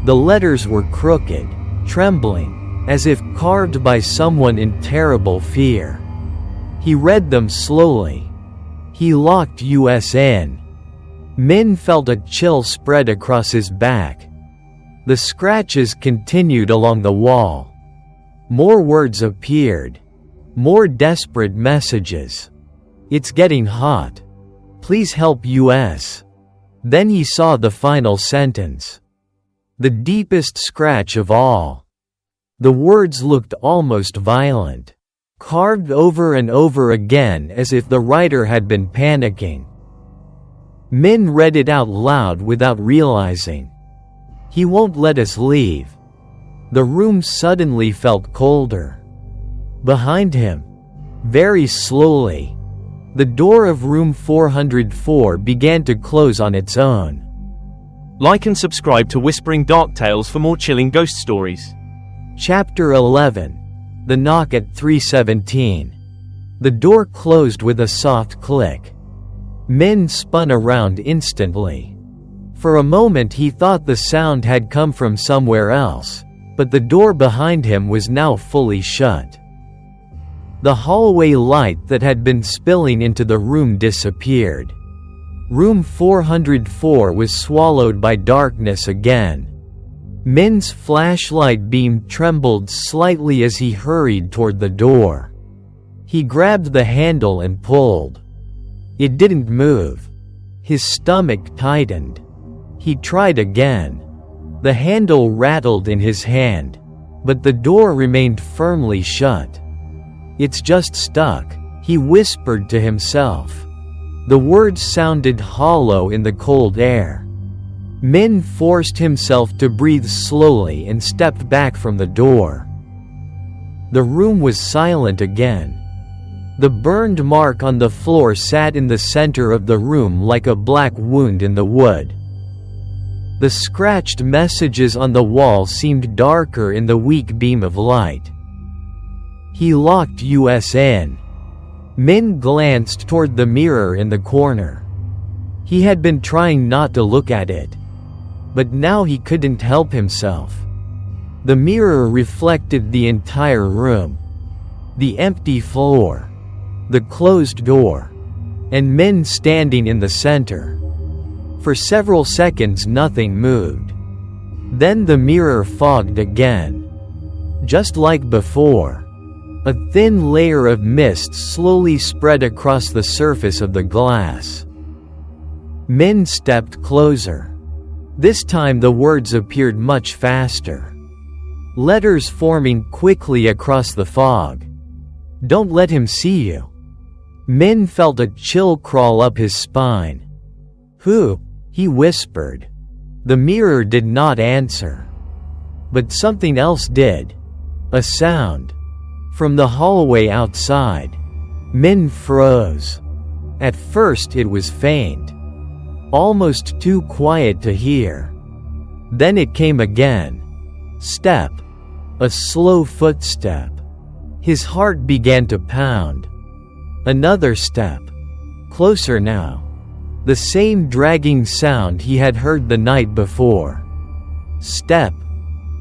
The letters were crooked, trembling, as if carved by someone in terrible fear. He read them slowly. He locked us in. Min felt a chill spread across his back. The scratches continued along the wall. More words appeared. More desperate messages. It's getting hot. Please help us. Then he saw the final sentence. The deepest scratch of all. The words looked almost violent, carved over and over again as if the writer had been panicking. Min read it out loud without realizing. He won't let us leave. The room suddenly felt colder. Behind him, very slowly, the door of room 404 began to close on its own. Like and subscribe to Whispering Dark Tales for more chilling ghost stories. Chapter 11. The knock at 317. The door closed with a soft click. Min spun around instantly. For a moment he thought the sound had come from somewhere else, but the door behind him was now fully shut. The hallway light that had been spilling into the room disappeared. Room 404 was swallowed by darkness again. Min's flashlight beam trembled slightly as he hurried toward the door. He grabbed the handle and pulled. It didn't move. His stomach tightened. He tried again. The handle rattled in his hand, but the door remained firmly shut. It's just stuck, he whispered to himself. The words sounded hollow in the cold air. Min forced himself to breathe slowly and stepped back from the door. The room was silent again. The burned mark on the floor sat in the center of the room like a black wound in the wood. The scratched messages on the wall seemed darker in the weak beam of light. He locked us in. Min glanced toward the mirror in the corner. He had been trying not to look at it, but now he couldn't help himself. The mirror reflected the entire room. The empty floor. The closed door. And Min standing in the center. For several seconds nothing moved. Then the mirror fogged again. Just like before. A thin layer of mist slowly spread across the surface of the glass. Min stepped closer. This time the words appeared much faster. Letters forming quickly across the fog. "Don't let him see you." Min felt a chill crawl up his spine. "Who?" he whispered. The mirror did not answer. But something else did. A sound. From the hallway outside. Min froze. At first it was faint. Almost too quiet to hear. Then it came again. Step. A slow footstep. His heart began to pound. Another step. Closer now. The same dragging sound he had heard the night before. Step.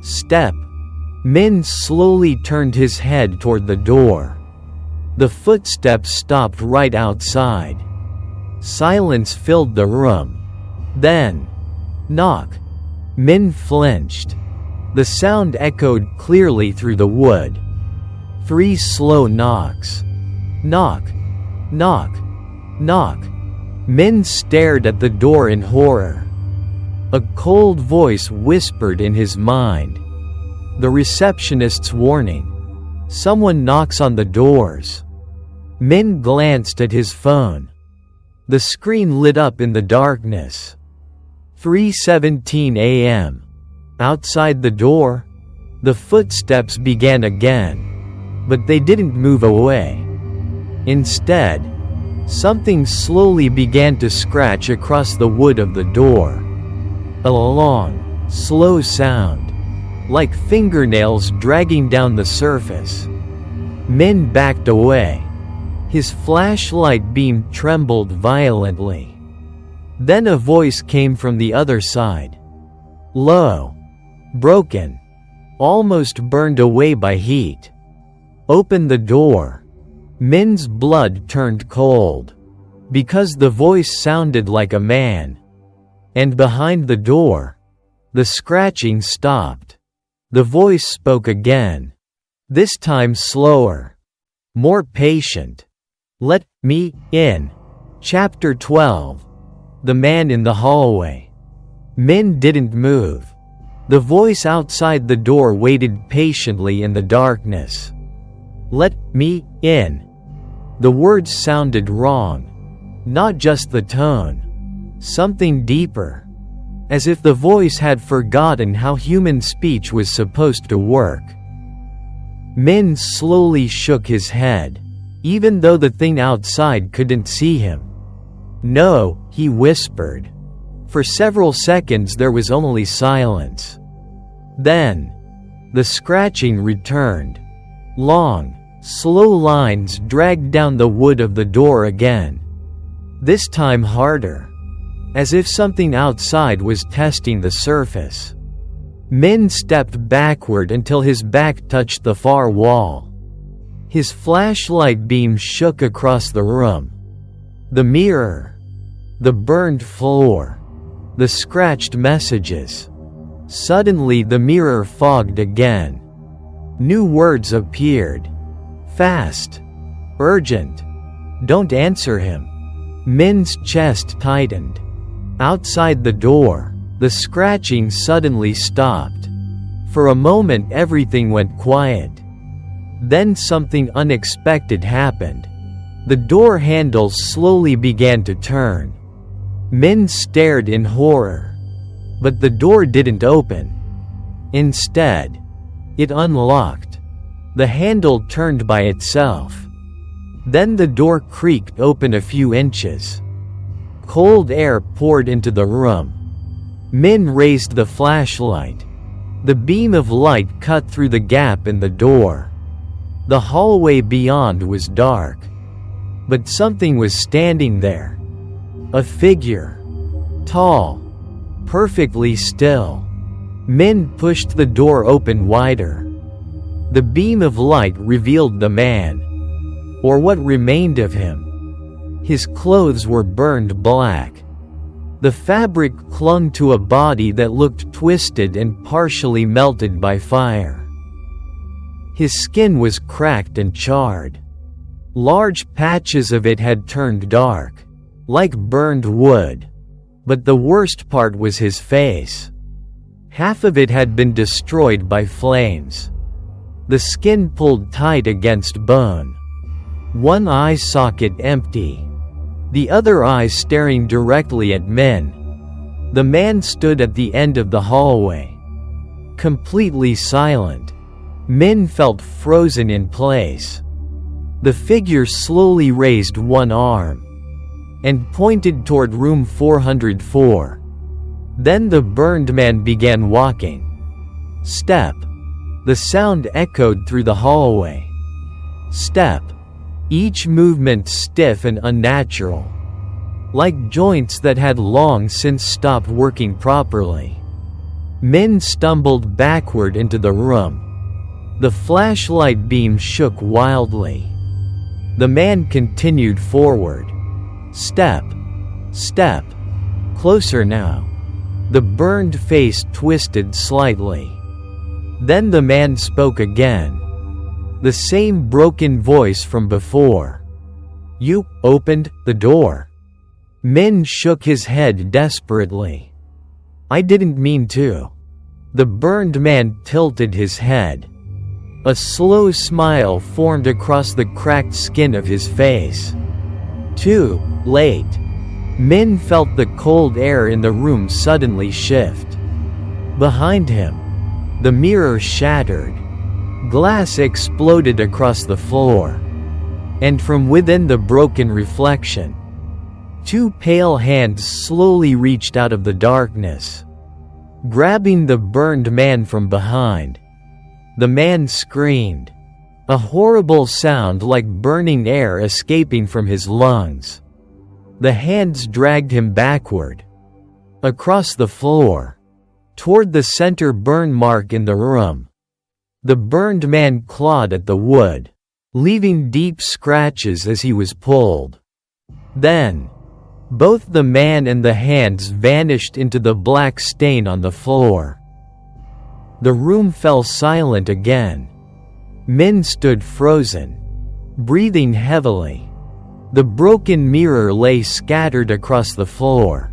Step. Min slowly turned his head toward the door. The footsteps stopped right outside. Silence filled the room. Then, knock. Min flinched. The sound echoed clearly through the wood. 3 slow knocks. Knock. Knock. Knock. Min stared at the door in horror. A cold voice whispered in his mind. The receptionist's warning. Someone knocks on the doors. Min glanced at his phone. The screen lit up in the darkness. 3:17 a.m. Outside the door, the footsteps began again. But they didn't move away. Instead, something slowly began to scratch across the wood of the door. A long, slow sound, like fingernails dragging down the surface. Min backed away. His flashlight beam trembled violently. Then a voice came from the other side. Low. Broken. Almost burned away by heat. Open the door. Min's blood turned cold. Because the voice sounded like a man. And behind the door, the scratching stopped. The voice spoke again. This time slower. More patient. Let me in. Chapter 12. The man in the hallway. Min didn't move. The voice outside the door waited patiently in the darkness. Let me in. The words sounded wrong. Not just the tone. Something deeper. As if the voice had forgotten how human speech was supposed to work. Min slowly shook his head, even though the thing outside couldn't see him. No, he whispered. For several seconds there was only silence. Then, the scratching returned. Long, slow lines dragged down the wood of the door again. This time harder. As if something outside was testing the surface. Min stepped backward until his back touched the far wall. His flashlight beam shook across the room. The mirror. The burned floor. The scratched messages. Suddenly the mirror fogged again. New words appeared. Fast. Urgent. Don't answer him. Min's chest tightened. Outside the door, the scratching suddenly stopped. For a moment everything went quiet. Then something unexpected happened. The door handles slowly began to turn. Min stared in horror. But the door didn't open. Instead, it unlocked. The handle turned by itself. Then the door creaked open a few inches. Cold air poured into the room. Min raised the flashlight. The beam of light cut through the gap in the door. The hallway beyond was dark. But something was standing there. A figure. Tall. Perfectly still. Min pushed the door open wider. The beam of light revealed the man. Or what remained of him. His clothes were burned black. The fabric clung to a body that looked twisted and partially melted by fire. His skin was cracked and charred. Large patches of it had turned dark, like burned wood. But the worst part was his face. Half of it had been destroyed by flames. The skin pulled tight against bone. One eye socket empty. The other eye staring directly at Min. The man stood at the end of the hallway, completely silent. Min felt frozen in place. The figure slowly raised one arm and pointed toward room 404. Then the burned man began walking. Step. The sound echoed through the hallway. Step. Each movement stiff and unnatural, like joints that had long since stopped working properly. Min stumbled backward into the room. The flashlight beam shook wildly. The man continued forward. Step. Step. Closer now. The burned face twisted slightly. Then the man spoke again. The same broken voice from before. You opened the door. Min shook his head desperately. I didn't mean to. The burned man tilted his head. A slow smile formed across the cracked skin of his face. Too late. Min felt the cold air in the room suddenly shift. Behind him, the mirror shattered. Glass exploded across the floor. And from within the broken reflection, two pale hands slowly reached out of the darkness, grabbing the burned man from behind. The man screamed, a horrible sound like burning air escaping from his lungs. The hands dragged him backward, across the floor, toward the center burn mark in the room. The burned man clawed at the wood, leaving deep scratches as he was pulled. Then, both the man and the hands vanished into the black stain on the floor. The room fell silent again. Min stood frozen, breathing heavily. The broken mirror lay scattered across the floor.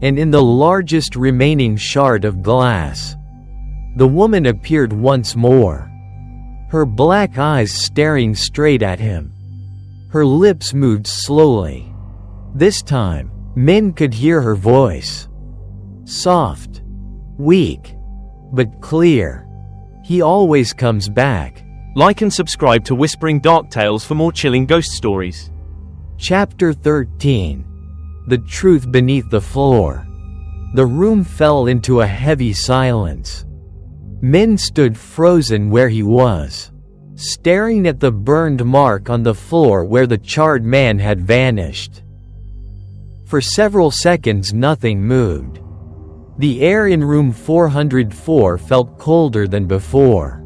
And in the largest remaining shard of glass, the woman appeared once more, her black eyes staring straight at him. Her lips moved slowly. This time, Min could hear her voice. Soft, weak, but clear. He always comes back. Like and subscribe to Whispering Dark Tales for more chilling ghost stories. Chapter 13. The Truth Beneath the Floor. The room fell into a heavy silence. Min stood frozen where he was, staring at the burned mark on the floor where the charred man had vanished. For several seconds nothing moved. The air in room 404 felt colder than before.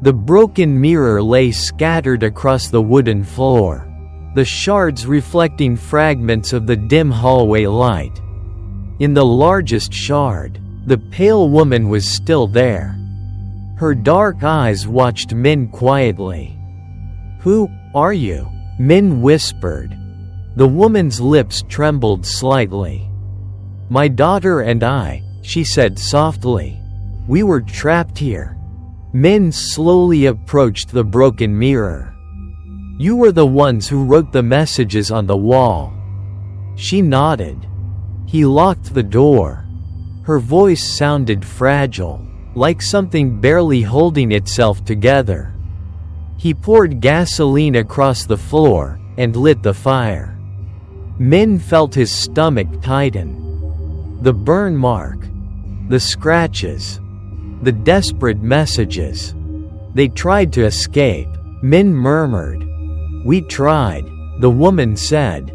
The broken mirror lay scattered across the wooden floor, the shards reflecting fragments of the dim hallway light. In the largest shard, the pale woman was still there. Her dark eyes watched Min quietly. Who are you? Min whispered. The woman's lips trembled slightly. My daughter and I, she said softly. We were trapped here. Min slowly approached the broken mirror. You were the ones who wrote the messages on the wall. She nodded. He locked the door. Her voice sounded fragile, like something barely holding itself together. He poured gasoline across the floor and lit the fire. Min felt his stomach tighten. The burn mark, the scratches, the desperate messages. They tried to escape. Min murmured. We tried, the woman said.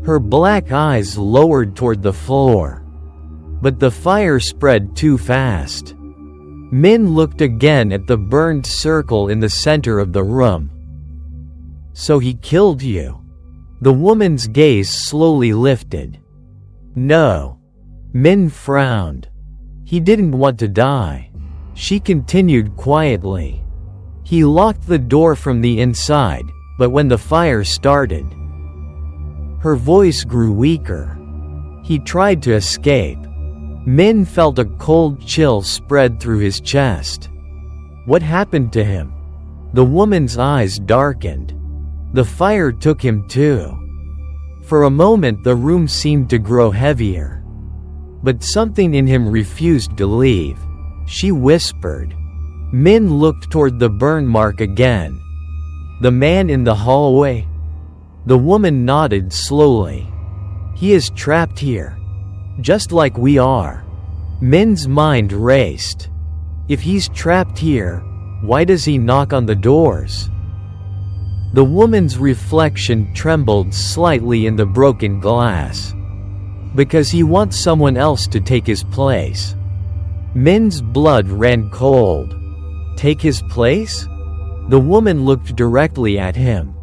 Her black eyes lowered toward the floor. But the fire spread too fast. Min looked again at the burned circle in the center of the room. So he killed you? The woman's gaze slowly lifted. No. Min frowned. He didn't want to die. She continued quietly. He locked the door from the inside, but when the fire started, her voice grew weaker. He tried to escape. Min felt a cold chill spread through his chest. What happened to him? The woman's eyes darkened. The fire took him too. For a moment the room seemed to grow heavier. But something in him refused to leave. She whispered. Min looked toward the burn mark again. The man in the hallway? The woman nodded slowly. He is trapped here. Just like we are. Min's mind raced. If he's trapped here, why does he knock on the doors? The woman's reflection trembled slightly in the broken glass. Because he wants someone else to take his place. Min's blood ran cold. Take his place? The woman looked directly at him.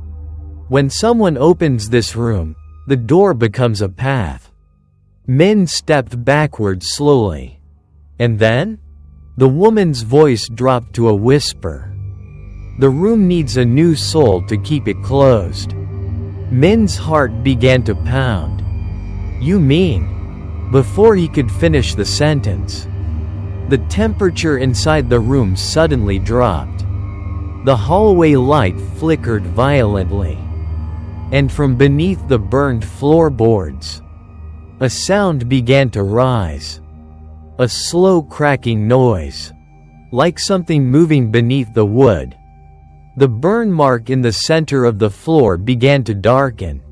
When someone opens this room, the door becomes a path. Min stepped backward slowly. And then? The woman's voice dropped to a whisper. The room needs a new soul to keep it closed. Min's heart began to pound. You mean? Before he could finish the sentence, the temperature inside the room suddenly dropped. The hallway light flickered violently. And from beneath the burned floorboards, a sound began to rise. A slow cracking noise. Like something moving beneath the wood. The burn mark in the center of the floor began to darken.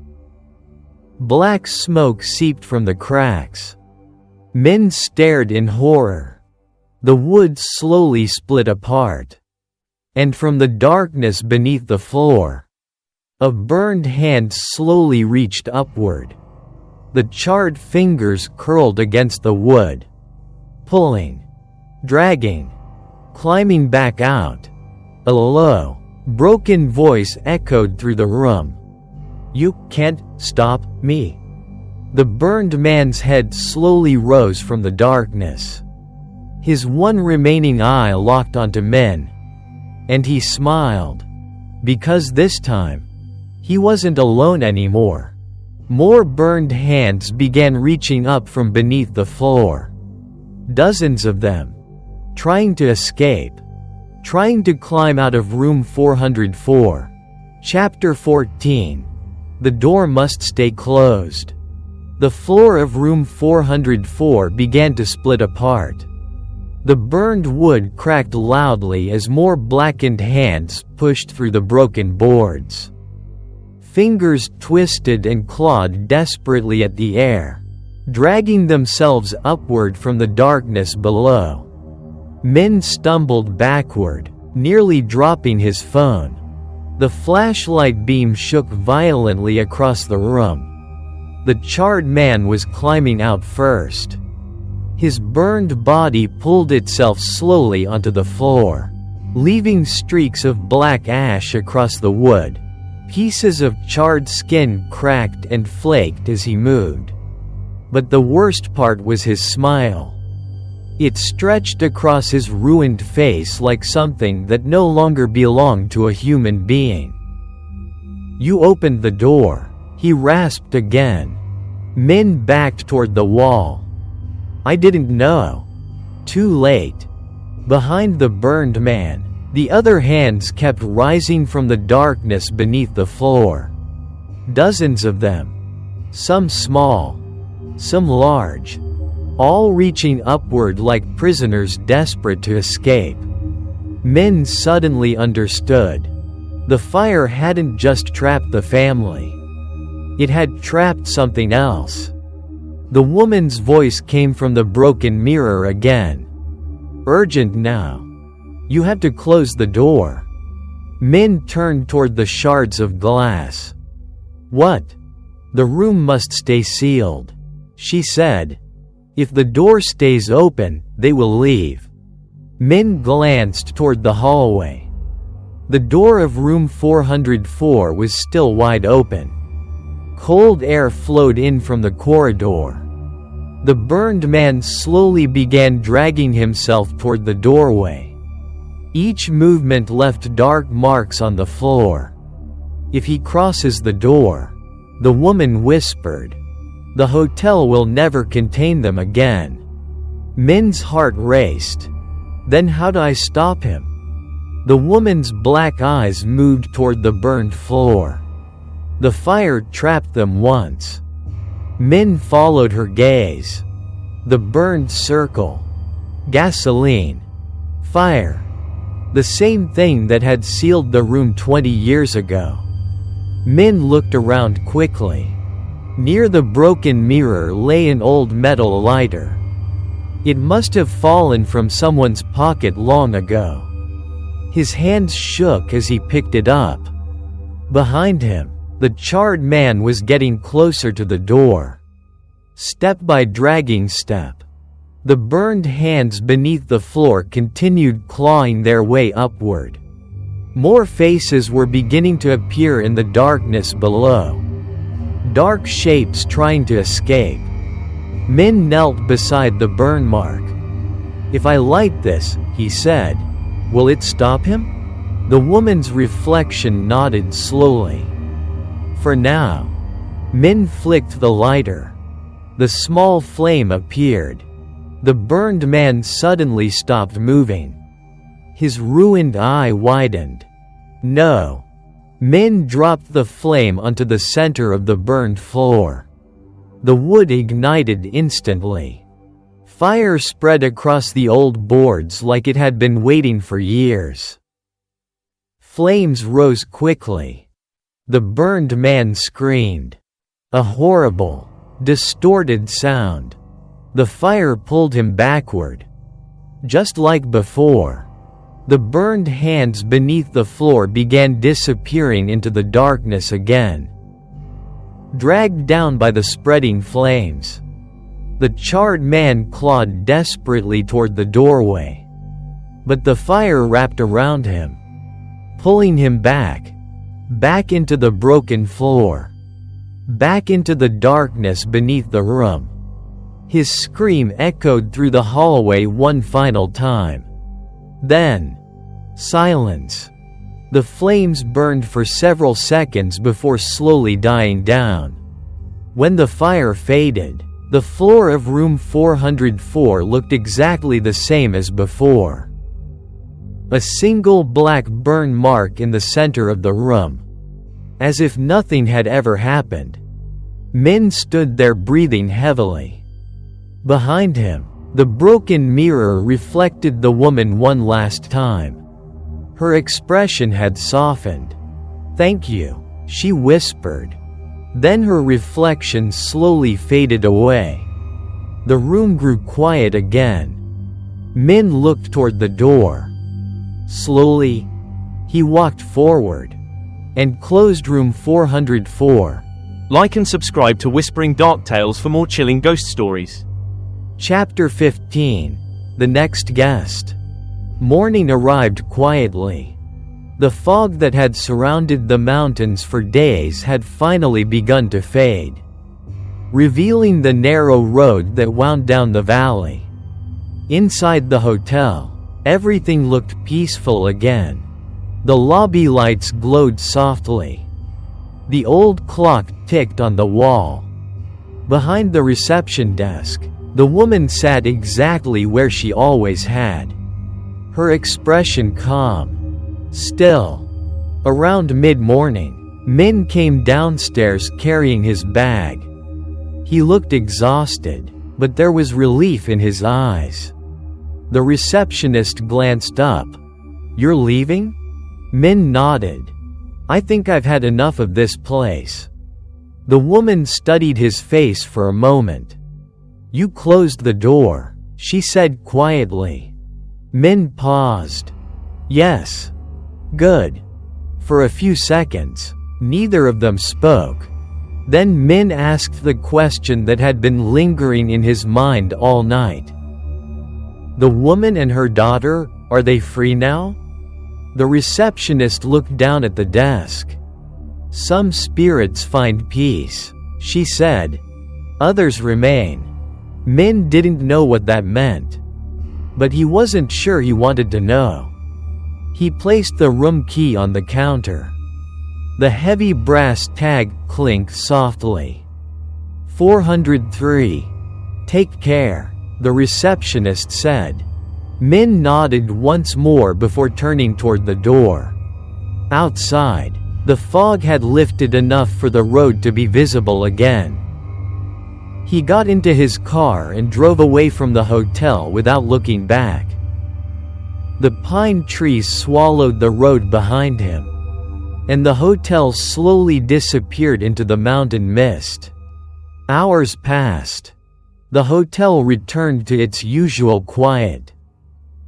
Black smoke seeped from the cracks. Min stared in horror. The wood slowly split apart. And from the darkness beneath the floor, a burned hand slowly reached upward. The charred fingers curled against the wood. Pulling. Dragging. Climbing back out. A low, broken voice echoed through the room. You can't stop me. The burned man's head slowly rose from the darkness. His one remaining eye locked onto Min. And he smiled. Because this time, he wasn't alone anymore. More burned hands began reaching up from beneath the floor. Dozens of them. Trying to escape. Trying to climb out of room 404. Chapter 14. The door must stay closed. The floor of room 404 began to split apart. The burned wood cracked loudly as more blackened hands pushed through the broken boards. Fingers twisted and clawed desperately at the air, dragging themselves upward from the darkness below. Min stumbled backward, nearly dropping his phone. The flashlight beam shook violently across the room. The charred man was climbing out first. His burned body pulled itself slowly onto the floor, leaving streaks of black ash across the wood. Pieces of charred skin cracked and flaked as he moved. But the worst part was his smile. It stretched across his ruined face like something that no longer belonged to a human being. You opened the door, he rasped again. Min backed toward the wall. I didn't know. Too late. Behind the burned man, the other hands kept rising from the darkness beneath the floor. Dozens of them. Some small. Some large. All reaching upward like prisoners desperate to escape. Min suddenly understood. The fire hadn't just trapped the family. It had trapped something else. The woman's voice came from the broken mirror again. Urgent now. You have to close the door. Min turned toward the shards of glass. What? The room must stay sealed, she said. If the door stays open, they will leave. Min glanced toward the hallway. The door of room 404 was still wide open. Cold air flowed in from the corridor. The burned man slowly began dragging himself toward the doorway. Each movement left dark marks on the floor. "If he crosses the door," the woman whispered, "the hotel will never contain them again." Min's heart raced. Then how do I stop him? The woman's black eyes moved toward the burned floor. The fire trapped them once. Min followed her gaze. The burned circle. Gasoline. Fire. The same thing that had sealed the room 20 years ago. Min looked around quickly. Near the broken mirror lay an old metal lighter. It must have fallen from someone's pocket long ago. His hands shook as he picked it up. Behind him, the charred man was getting closer to the door. Step by dragging step. The burned hands beneath the floor continued clawing their way upward. More faces were beginning to appear in the darkness below. Dark shapes trying to escape. Min knelt beside the burn mark. "If I light this," he said, "will it stop him?" The woman's reflection nodded slowly. "For now." Min flicked the lighter. The small flame appeared. The burned man suddenly stopped moving. His ruined eye widened. "No." Min dropped the flame onto the center of the burned floor. The wood ignited instantly. Fire spread across the old boards like it had been waiting for years. Flames rose quickly. The burned man screamed. A horrible, distorted sound. The fire pulled him backward. Just like before, the burned hands beneath the floor began disappearing into the darkness again. Dragged down by the spreading flames, the charred man clawed desperately toward the doorway. But the fire wrapped around him, pulling him back into the broken floor, back into the darkness beneath the room. His scream echoed through the hallway one final time. Then, silence. The flames burned for several seconds before slowly dying down. When the fire faded, the floor of room 404 looked exactly the same as before. A single black burn mark in the center of the room. As if nothing had ever happened. Min stood there breathing heavily. Behind him, the broken mirror reflected the woman one last time. Her expression had softened. "Thank you," she whispered. Then her reflection slowly faded away. The room grew quiet again. Min looked toward the door. Slowly, he walked forward and closed room 404. Like and subscribe to Whispering Dark Tales for more chilling ghost stories. Chapter 15. The Next Guest. Morning arrived quietly. The fog that had surrounded the mountains for days had finally begun to fade, revealing the narrow road that wound down the valley. Inside the hotel, everything looked peaceful again. The lobby lights glowed softly. The old clock ticked on the wall. Behind the reception desk, the woman sat exactly where she always had. Her expression calm. Still. Around mid-morning, Min came downstairs carrying his bag. He looked exhausted, but there was relief in his eyes. The receptionist glanced up. "You're leaving?" Min nodded. "I think I've had enough of this place." The woman studied his face for a moment. "You closed the door," she said quietly. Min paused. "Yes." "Good." For a few seconds, neither of them spoke. Then Min asked the question that had been lingering in his mind all night. "The woman and her daughter, are they free now?" The receptionist looked down at the desk. "Some spirits find peace," she said. "Others remain." Min didn't know what that meant. But he wasn't sure he wanted to know. He placed the room key on the counter. The heavy brass tag clinked softly. 403. Take care, the receptionist said. Min nodded once more before turning toward the door. Outside, the fog had lifted enough for the road to be visible again. He got into his car and drove away from the hotel without looking back. The pine trees swallowed the road behind him, and the hotel slowly disappeared into the mountain mist. Hours passed. The hotel returned to its usual quiet.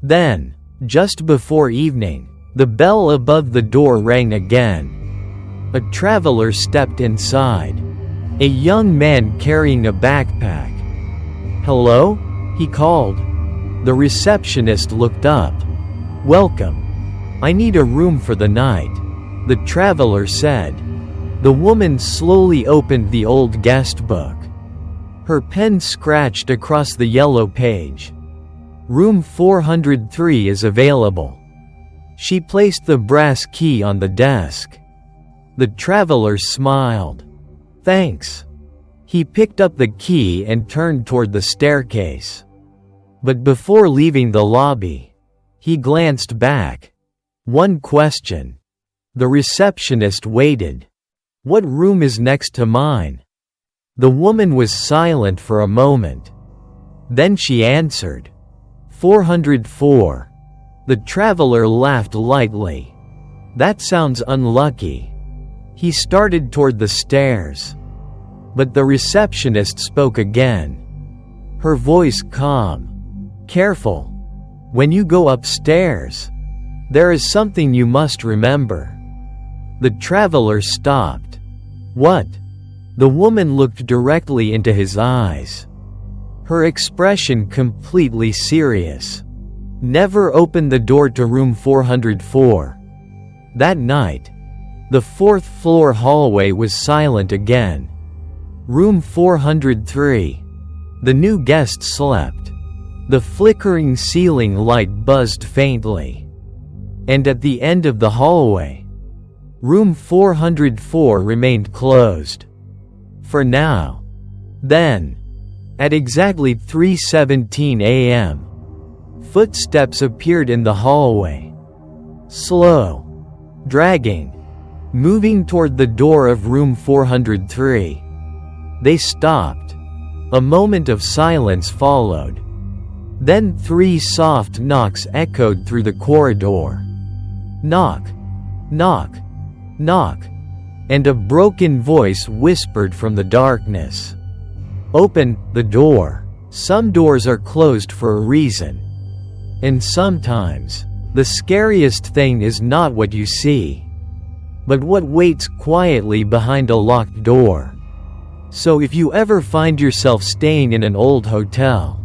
Then, just before evening, the bell above the door rang again. A traveler stepped inside. A young man carrying a backpack. "Hello?" he called. The receptionist looked up. "Welcome. I need a room for the night," the traveler said. The woman slowly opened the old guest book. Her pen scratched across the yellow page. "Room 403 is available." She placed the brass key on the desk. The traveler smiled. "Thanks." He picked up the key and turned toward the staircase. But before leaving the lobby, he glanced back. One question. The receptionist waited. "What room is next to mine?" The woman was silent for a moment. Then she answered, 404. The traveler laughed lightly. "That sounds unlucky." He started toward the stairs. But the receptionist spoke again. Her voice calm. "Careful. When you go upstairs, there is something you must remember." The traveler stopped. "What?" The woman looked directly into his eyes. Her expression completely serious. "Never open the door to room 404. That night, the fourth-floor hallway was silent again. Room 403. The new guest slept. The flickering ceiling light buzzed faintly. And at the end of the hallway, room 404 remained closed. For now. Then, at exactly 3:17 a.m., footsteps appeared in the hallway. Slow. Dragging. Moving toward the door of room 403. They stopped. A moment of silence followed. Then 3 soft knocks echoed through the corridor. Knock. Knock. Knock. And a broken voice whispered from the darkness. "Open the door." Some doors are closed for a reason. And sometimes, the scariest thing is not what you see, but what waits quietly behind a locked door. So if you ever find yourself staying in an old hotel,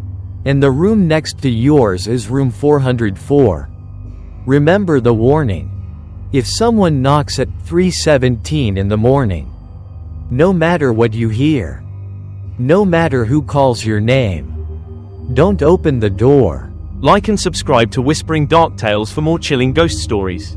and the room next to yours is room 404, remember the warning. If someone knocks at 3:17 in the morning, no matter what you hear, no matter who calls your name, don't open the door. Like and subscribe to Whispering Dark Tales for more chilling ghost stories.